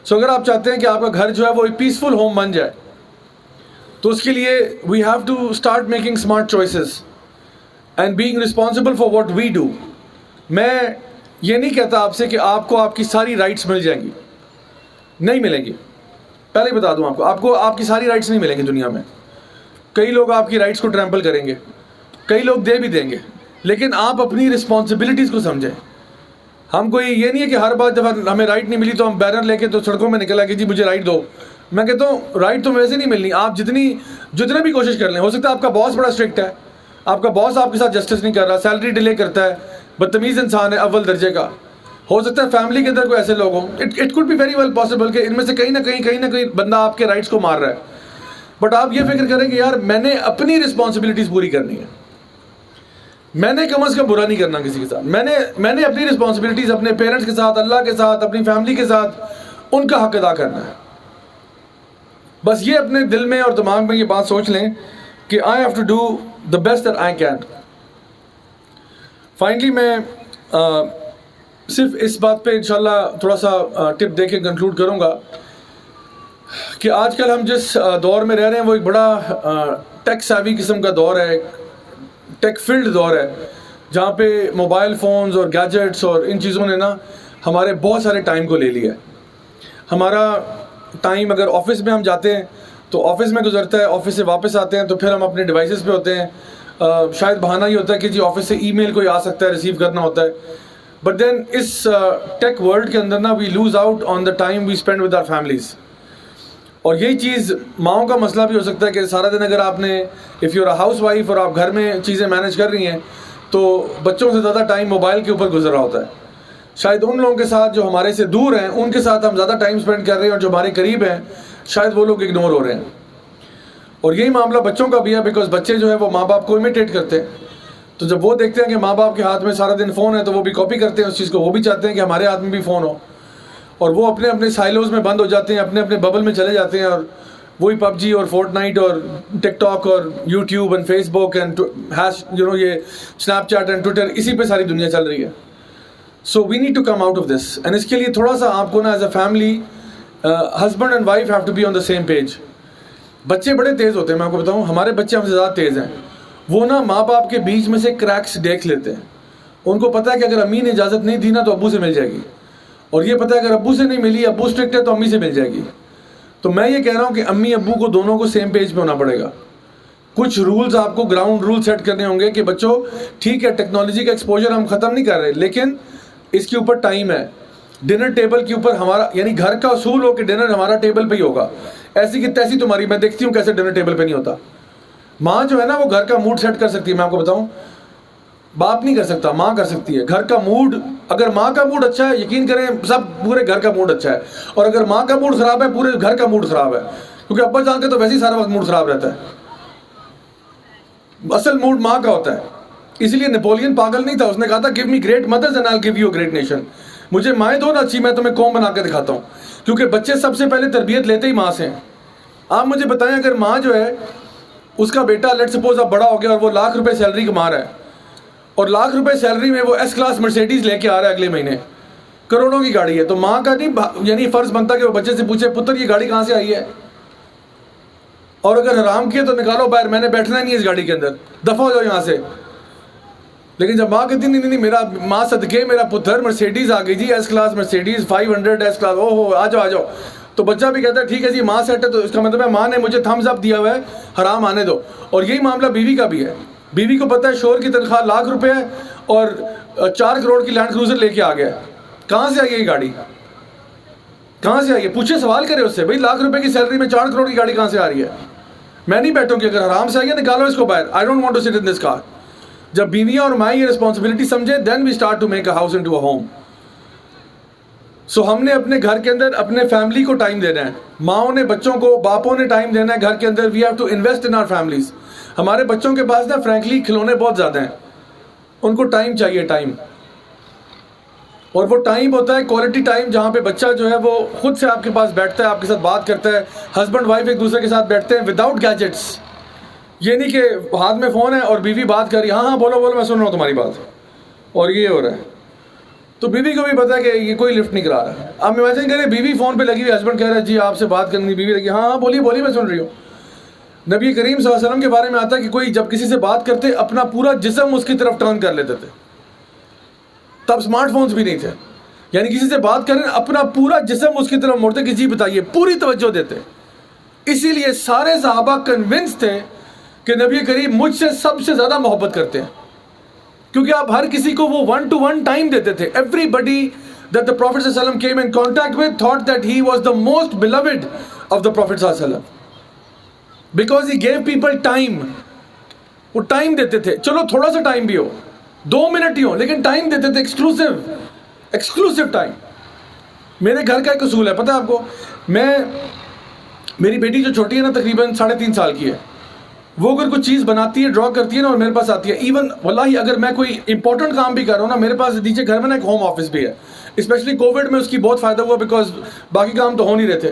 سو اگر آپ چاہتے ہیں کہ آپ کا گھر جو ہے وہ ایک پیسفل ہوم بن جائے تو اس کے لیے we have to start making smart choices and being responsible for what we do. میں یہ نہیں کہتا آپ سے کہ آپ کو آپ کی ساری رائٹس مل جائیں گی, نہیں ملیں گی. پہلے ہی بتا دوں آپ کو آپ کی ساری رائٹس نہیں ملیں گی دنیا میں. کئی لوگ آپ کی رائٹس کو ٹریمپل کریں گے, کئی لوگ دے بھی دیں گے, لیکن آپ اپنی رسپانسبلٹیز کو سمجھیں. ہم کوئی یہ نہیں ہے کہ ہر بار جب ہمیں رائٹ نہیں ملی تو ہم بینر لے کے تو سڑکوں میں نکل آئے کہ جی مجھے رائٹ دو. میں کہتا ہوں رائٹ تو ویسے نہیں ملنی, آپ جتنے بھی کوشش کر لیں. ہو سکتا ہے آپ کا باس بڑا اسٹرکٹ ہے, آپ کا باس آپ کے ساتھ جسٹس نہیں کر رہا, سیلری ڈیلے کرتا ہے, بدتمیز انسان ہے اول درجے کا. ہو سکتا ہے فیملی کے اندر کوئی ایسے لوگ ہوں, it could be very well possible کہ ان میں سے کہیں نہ کہیں بندہ آپ کے رائٹس کو مار رہا ہے. بٹ آپ یہ فکر کریں کہ یار میں نے اپنی رسپانسبلٹیز پوری کرنی ہے, میں نے کم از کم برا نہیں کرنا کسی کے ساتھ. میں نے اپنی رسپانسبلٹیز اپنے پیرنٹس کے ساتھ, اللہ کے ساتھ, اپنی فیملی کے ساتھ ان کا حق ادا کرنا ہے. بس یہ اپنے دل میں اور دماغ میں یہ بات سوچ لیں کہ I have to do the best that I can. Finally میں صرف اس بات پہ انشاءاللہ تھوڑا سا ٹپ دے کے کنکلوڈ کروں گا کہ آج کل ہم جس دور میں رہ رہے ہیں وہ ایک بڑا ٹیک سیوی قسم کا دور ہے, ٹیک فیلڈ دور ہے, جہاں پہ موبائل فونز اور گیجٹس اور ان چیزوں نے نا ہمارے بہت سارے ٹائم کو لے لیا ہے. ہمارا ٹائم اگر آفس میں ہم جاتے ہیں تو آفس میں گزرتا ہے, آفس سے واپس آتے ہیں تو پھر ہم اپنے ڈیوائسز پہ ہوتے ہیں. شاید بہانہ یہ ہوتا ہے کہ جی آفس سے ای میل کوئی آ سکتا ہے, ریسیو کرنا ہوتا ہے. But then us tech world کے اندر نا we lose out on the time we spend with our families. اور یہی چیز ماؤں کا مسئلہ بھی ہو سکتا ہے کہ سارا دن اگر آپ نے if you are housewife اور آپ گھر میں چیزیں مینیج کر رہی ہیں تو بچوں سے زیادہ ٹائم موبائل کے اوپر گزر رہا ہوتا ہے. شاید ان لوگوں کے ساتھ جو ہمارے سے دور ہیں ان کے ساتھ ہم زیادہ ٹائم اسپینڈ کر رہے ہیں، اور جو ہمارے قریب ہیں شاید وہ لوگ اگنور ہو رہے ہیں. اور یہی معاملہ بچوں کا بھی ہے، بیکاز بچے جو ہے وہ ماں باپ کو امیٹیٹ کرتے ہیں. تو جب وہ دیکھتے ہیں کہ ماں باپ کے ہاتھ میں سارا دن فون ہے تو وہ بھی کاپی کرتے ہیں اس چیز کو، وہ بھی چاہتے ہیں کہ ہمارے ہاتھ میں بھی فون ہو، اور وہ اپنے اپنے سائلوز میں بند ہو جاتے ہیں، اپنے اپنے ببل میں چلے جاتے ہیں، اور وہی پب جی اور فورٹ نائٹ اور ٹک ٹاک اور YouTube and Facebook and یہ اسنیپ چیٹ اینڈ ٹویٹر، اسی پہ ساری دنیا چل رہی ہے. So we need to come out of this, and اس کے لیے تھوڑا سا آپ کو نا as a family husband and wife have to be on the same page. بچے بڑے تیز ہوتے ہیں، میں آپ کو بتاؤں ہمارے بچے ہم سے زیادہ تیز ہیں. وہ نا ماں باپ کے بیچ میں سے کریکس دیکھ لیتے ہیں. ان کو پتہ ہے کہ اگر امی نے اجازت نہیں دی نا تو ابو سے مل جائے گی، اور یہ پتہ ہے اگر ابو سے نہیں ملی، ابو اسٹرکٹ ہے تو امی سے مل جائے گی. تو میں یہ کہہ رہا ہوں کہ امی ابو کو دونوں کو سیم پیج پہ ہونا پڑے گا. کچھ رولز آپ کو گراؤنڈ رول سیٹ کرنے ہوں گے کہ بچوں ٹھیک ہے ٹیکنالوجی کا ایکسپوجر ہم ختم نہیں کر رہے، لیکن اس کے اوپر ٹائم ہے. ڈنر ٹیبل کے اوپر ہمارا یعنی گھر کا اصول ہو کہ ڈنر ہمارا ٹیبل پہ ہی ہوگا. ایسی کہ تیسی تمہاری، میں دیکھتی ہوں کیسے ڈنر ٹیبل پہ نہیں ہوتا. ماں جو ہے نا وہ گھر کا موڈ سیٹ کر سکتی ہے، میں آپ کو بتاؤں باپ نہیں کر سکتا، ماں کر سکتی ہے. گھر کا موڈ، اگر ماں کا موڈ اچھا ہے یقین کریں سب پورے گھر کا موڈ اچھا ہے، اور اگر ماں کا موڈ خراب ہے پورے گھر کا موڈ خراب ہے. کیونکہ ابا جان کے تو ویسے ہی سارا وقت موڈ خراب رہتا ہے، اصل موڈ ماں کا ہوتا ہے. اسی لیے نیپولین پاگل نہیں تھا، اس نے کہا تھا give me great mothers and I will give you a great nation. مجھے مائیں دو نا اچھی، میں تمہیں قوم بنا کے دکھاتا ہوں. کیونکہ بچے سب سے پہلے تربیت لیتے ہی ماں سے ہیں. آپ مجھے بتائیں اگر ماں جو ہے اس کا بیٹا لیٹ سپوز اب بڑا ہو گیا اور وہ ₹1,00,000 سیلری کما رہا ہے، اور ₹1,00,000 سیلری میں وہ ایس کلاس مرسیڈیز لے کے آ رہا ہے اگلے مہینے، کروڑوں کی گاڑی ہے، تو ماں کا نہیں یعنی فرض بنتا کہ وہ بچے سے پوچھے پتر یہ گاڑی کہاں سے آئی ہے، اور اگر حرام کیے تو نکالو باہر، میں نے بیٹھنا نہیں اس گاڑی کے اندر، دفع ہو جاؤ یہاں سے. لیکن جب ماں کہتی نہیں میرا ماں صدقے میرا پتر مرسیڈیز آ گئی جی، S class Mercedes 500 S class, او ہو آ جاؤ، تو بچہ بھی کہتا ہے ٹھیک ہے جی ماں سیٹ ہے، تو اس کا مطلب ہے ماں نے مجھے تھمز اپ دیا ہوا ہے، حرام آنے دو. اور یہی معاملہ بیوی کا بھی ہے. بیوی کو پتہ ہے شوہر کی تنخواہ ₹1,00,000 ہے اور 4 کروڑ کی لینڈ کروزر لے کے آ گیا. کہاں سے آئی ہے یہ گاڑی، کہاں سے آئی ہے؟ پوچھے، سوال کرے اس سے، بھائی ₹1,00,000 کی سیلری میں 4 کروڑ کی گاڑی کہاں سے آ رہی ہے؟ میں نہیں بیٹھوں کہ اگر حرام سے آئی ہے نکالو اس کو باہر، I don't want to sit ان دس کار. جب بیویاں اور مائیں یہ رسپانسبلٹی سمجھے then we start to make a house into a home. So ہم نے اپنے گھر کے اندر اپنے فیملی کو ٹائم دینا ہے، ماؤں نے بچوں کو، باپوں نے ٹائم دینا ہے گھر کے اندر. We have to invest in our families. ہمارے بچوں کے پاس نا فرینکلی کھلونے بہت زیادہ ہیں، ان کو ٹائم چاہیے، ٹائم. اور وہ ٹائم ہوتا ہے کوالٹی ٹائم، جہاں پہ بچہ جو ہے وہ خود سے آپ کے پاس بیٹھتا ہے، آپ کے ساتھ بات کرتا ہے. ہسبینڈ وائف ایک دوسرے کے ساتھ بیٹھتے ہیں وداؤٹ گیجٹس. یہ نہیں کہ ہاتھ میں فون ہے اور بیوی بات کر رہی، ہاں بولو میں سن رہا ہوں تمہاری بات، اور یہ ہو رہا ہے. تو بیوی کو بھی پتا ہے کہ یہ کوئی لفٹ نہیں کرا رہا. آپ امیجن کریں بیوی فون پہ لگی ہوئی، ہسبینڈ کہہ رہا ہے جی آپ سے بات کرنی، بیوی لگی ہاں بولیے میں سن رہی ہوں. نبی کریم صلی اللہ علیہ وسلم کے بارے میں آتا ہے کہ کوئی جب کسی سے بات کرتے اپنا پورا جسم اس کی طرف ٹرن کر لیتے تھے. تب اسمارٹ فونز بھی نہیں تھے، یعنی کسی سے بات کریں اپنا پورا جسم اس کی طرف موڑتے کہ جی بتائیے، پوری توجہ دیتے. اسی لیے سارے صحابہ کنونس تھے کہ نبی کریم مجھ سے سب سے زیادہ محبت کرتے ہیں، کیونکہ آپ ہر کسی کو وہ 1 to 1 ٹائم دیتے تھے. Everybody that the Prophet صلی اللہ علیہ وسلم came in contact with thought that he was the most beloved of the Prophet صلی اللہ علیہ وسلم because he gave people time. وہ ٹائم دیتے تھے، چلو تھوڑا سا ٹائم بھی ہو، 2 منٹ ہی ہو، لیکن ٹائم دیتے تھے، ایکسکلوسیو ٹائم. میرے گھر کا ایک اصول ہے، پتہ ہے آپ کو، میری بیٹی جو چھوٹی ہے نا تقریباً 3.5 سال کی ہے، وہ اگر کوئی چیز بناتی ہے، ڈرا کرتی ہے نا اور میرے پاس آتی ہے، ایون واللہ اگر میں کوئی امپورٹنٹ کام بھی کر رہا ہوں نا، میرے پاس نیچے گھر میں نا ایک ہوم آفس بھی ہے. اسپیشلی کووڈ میں اس کی بہت فائدہ ہوا بیکاز باقی کام تو ہو نہیں رہے تھے.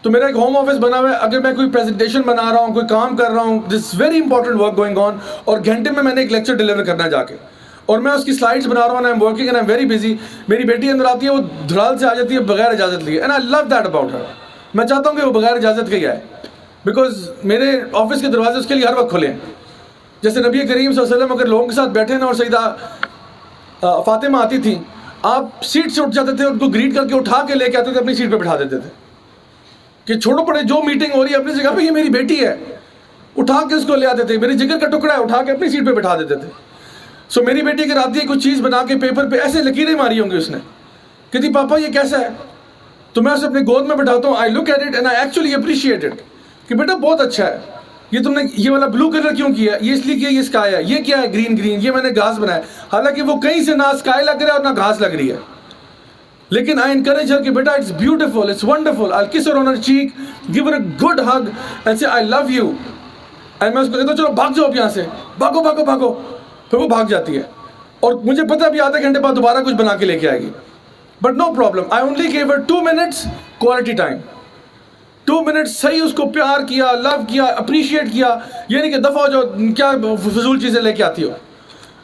تو میرا ایک ہوم آفس بنا ہوا ہے، اگر میں کوئی پریزنٹیشن بنا رہا ہوں، کوئی کام کر رہا ہوں، this very important work going on, اور گھنٹے میں نے ایک لیکچر ڈیلیور کرنا ہے جا کے، اور میں اس کی سلائڈس بنا رہا ہوں، I am working and I am very busy. میری بیٹی اندر آتی ہے، وہ دھڑال سے آ جاتی ہے بغیر اجازت لیے، and I love that about her. میں چاہتا ہوں کہ وہ بغیر اجازت کے ہی آئے، بیکاز میرے آفس کے دروازے اس کے لیے ہر وقت کھلے ہیں. جیسے نبی کریم صلی اللہ علیہ وسلم اگر لوگوں کے ساتھ بیٹھے نا اور سیدہ فاطمہ آتی تھی، آپ سیٹ سے اٹھ جاتے تھے، ان کو گریٹ کر کے اٹھا کے لے کے آتے تھے، اپنی سیٹ پہ بٹھا دیتے تھے کہ چھوڑو پڑے جو میٹنگ ہو رہی ہے اپنی جگہ پہ، یہ میری بیٹی ہے، اٹھا کے اس کو لے آتے تھے، میری جگر کا ٹکڑا ہے، اٹھا کے اپنی سیٹ پہ بٹھا دیتے تھے. سو میری بیٹی اگر آتی ہے کچھ چیز بنا کے پیپر پہ ایسے لکیریں ماری ہوں گی اس نے، کہتی پاپا یہ کیسا ہے، تو میں اسے اپنے گود میں بٹھاتا ہوں. I look at it and I actually appreciate it کہ بیٹا بہت اچھا ہے, یہ تم نے یہ والا بلو کلر کیوں کیا, یہ اس لیے کیا, یہ اسکائی ہے, یہ کیا ہے گرین گرین, یہ میں نے گھاس بنایا. حالانکہ وہ کہیں سے نہ اسکائی لگ رہا ہے اور نہ گھاس لگ رہی ہے, لیکن آئی انکریج ہر کہ بیٹا it's beautiful, it's wonderful. I kiss her on her cheek, give her a good hug and say I love you. And میں اس کو کہتا ہوں چلو بھاگ جاؤ اب یہاں سے, بھاگو بھاگو بھاگو. پھر وہ بھاگ جاتی ہے اور مجھے پتا بھی آدھے گھنٹے بعد دوبارہ کچھ بنا کے لے کے آئے گی. But no problem, I only give Hare 2 minutes quality time. 2 minutes صحیح اس کو پیار کیا, لو کیا, اپریشیٹ کیا. یہ نہیں کہ دفعہ ہو جاؤ, کیا فضول چیزیں لے کے آتی ہو.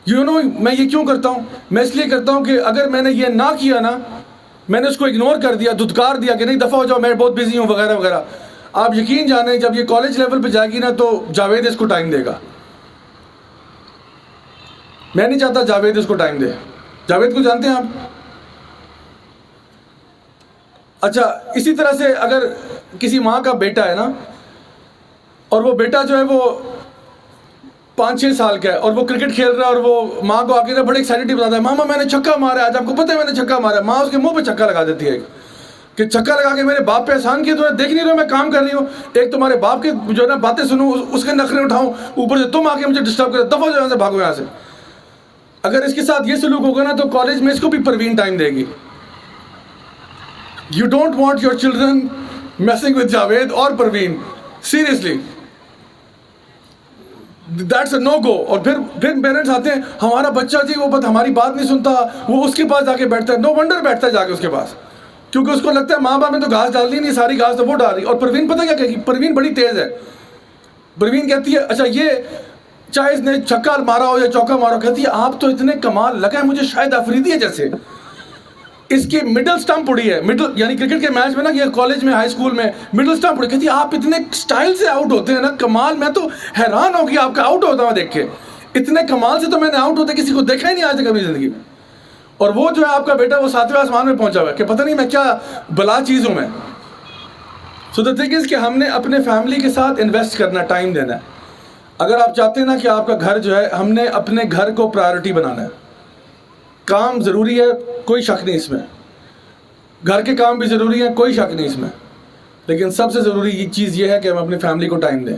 یو نو میں یہ کیوں کرتا ہوں, میں اس لیے کرتا ہوں کہ اگر میں نے یہ نہ کیا نا, میں نے اس کو اگنور کر دیا, دھتکار دیا کہ نہیں دفعہ ہو جاؤ میں بہت بزی ہوں وغیرہ وغیرہ, آپ یقین جانیں جب یہ کالج لیول پہ جائے گی نا تو جاوید اس کو ٹائم دے گا. میں نہیں چاہتا جاوید اس کو ٹائم دے. جاوید کو جانتے ہیں آپ؟ اچھا, اسی طرح سے اگر کسی ماں کا بیٹا ہے نا, اور وہ بیٹا جو ہے وہ 5-6 سال کا ہے اور وہ کرکٹ کھیل رہا ہے اور وہ ماں کو آ کے بڑے ایکسائٹیڈ بتاتا ہے, ماما میں نے چھکا مارا, آج آپ کو پتہ ہے میں نے چھکا مارا. ماں اس کے منہ پہ چھکا لگا دیتی ہے کہ چھکا لگا کے میرے باپ پہ احسان کیا, تو دیکھ نہیں رہے میں کام کر رہی ہوں, ایک تمہارے باپ کے جو ہے نا باتیں سنوں, اس کے نخرے اٹھاؤں, اوپر سے تم آ کے مجھے ڈسٹرب کرو, دفعہ یہاں سے بھاگو یہاں سے. اگر اس کے ساتھ یہ سلوک ہوگا نا تو کالج میں اس کو بھی پروین ٹائم دے گی. You don't want your children messing with Javed or Parveen. Seriously. That's a no-go. اور پھر پیرنٹس آتے ہیں, ہمارا بچہ جی وہ ہماری بات نہیں سنتا, وہ اس کے پاس جا کے بیٹھتا ہے. نو ونڈر بیٹھتا ہے جا کے اس کے پاس, کیونکہ اس کو لگتا ہے ماں باپ نے تو گھاس ڈال دی نہیں, ساری گھاس تو وہ ڈال رہی. اور پروین پتہ کیا کہے گی, پروین بڑی تیز ہے. پروین کہتی ہے اچھا یہ چاہے اس نے چھکا مارا ہو یا چوکا مارا ہو, کہتی ہے آپ تو اتنے کمال لگا ہے مجھے شاید افریدی ہے جیسے. اس کی مڈل سٹمپ اڑی ہے, مڈل یعنی کرکٹ کے میچ میں نا, یہ کالج میں ہائی اسکول میں مڈل سٹمپ اڑی. کہتی ہے آپ اتنے سٹائل سے آؤٹ ہوتے ہیں نا, کمال, میں تو حیران ہو گیا آپ کا آؤٹ ہوتا ہوں دیکھ کے. اتنے کمال سے تو میں نے آؤٹ ہوتے کسی کو دیکھا ہی نہیں آج تک کبھی زندگی میں. اور وہ جو ہے آپ کا بیٹا وہ 7ویں آسمان میں پہنچا ہوا ہے کہ پتہ نہیں میں کیا بلا چیز ہوں میں. سو دا تھنگ از کہ ہم نے اپنے فیملی کے ساتھ انویسٹ کرنا, ٹائم دینا ہے. اگر آپ چاہتے ہیں نا کہ آپ کا گھر جو ہے, ہم نے اپنے گھر کو پرائیورٹی بنانا ہے. کام ضروری ہے, کوئی شک نہیں اس میں, گھر کے کام بھی ضروری ہیں, کوئی شک نہیں اس میں, لیکن سب سے ضروری یہ چیز یہ ہے کہ ہم اپنی فیملی کو ٹائم دیں,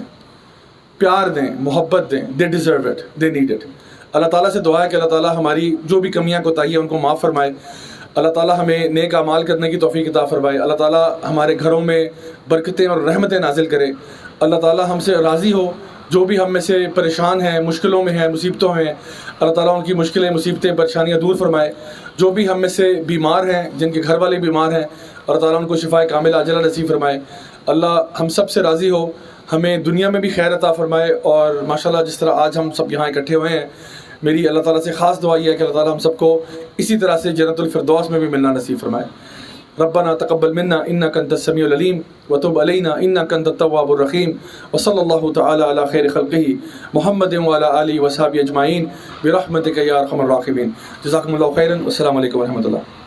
پیار دیں, محبت دیں. They deserve it, they need it. اللہ تعالیٰ سے دعا ہے کہ اللہ تعالیٰ ہماری جو بھی کمیاں کوتاہی ہیں ان کو معاف فرمائے. اللہ تعالیٰ ہمیں نیک اعمال کرنے کی توفیق عطا فرمائے. اللہ تعالیٰ ہمارے گھروں میں برکتیں اور رحمتیں نازل کرے. اللہ تعالیٰ ہم سے راضی ہو. جو بھی ہم میں سے پریشان ہیں, مشکلوں میں ہیں, مصیبتوں میں ہیں, اللہ تعالیٰ ان کی مشکلیں, مصیبتیں, پریشانیاں دور فرمائے. جو بھی ہم میں سے بیمار ہیں, جن کے گھر والے بیمار ہیں, اللہ تعالیٰ ان کو شفائے کامل عاجلہ نصیب فرمائے. اللہ ہم سب سے راضی ہو, ہمیں دنیا میں بھی خیر عطا فرمائے. اور ماشاءاللہ جس طرح آج ہم سب یہاں اکٹھے ہوئے ہیں, میری اللہ تعالیٰ سے خاص دعا یہ ہے کہ اللہ تعالیٰ ہم سب کو اسی طرح سے جنت الفردوس میں بھی ملنا نصیب فرمائے. ربنا تقبل منا انك انت السميع العليم وتب علينا انك انت التواب الرحيم وصلى الله تعالى على خير خلقه محمد وعلى اله وصحبه اجمعين برحمتك يا ارحم الراحمين. جزاكم الله خيرا والسلام عليكم ورحمة الله.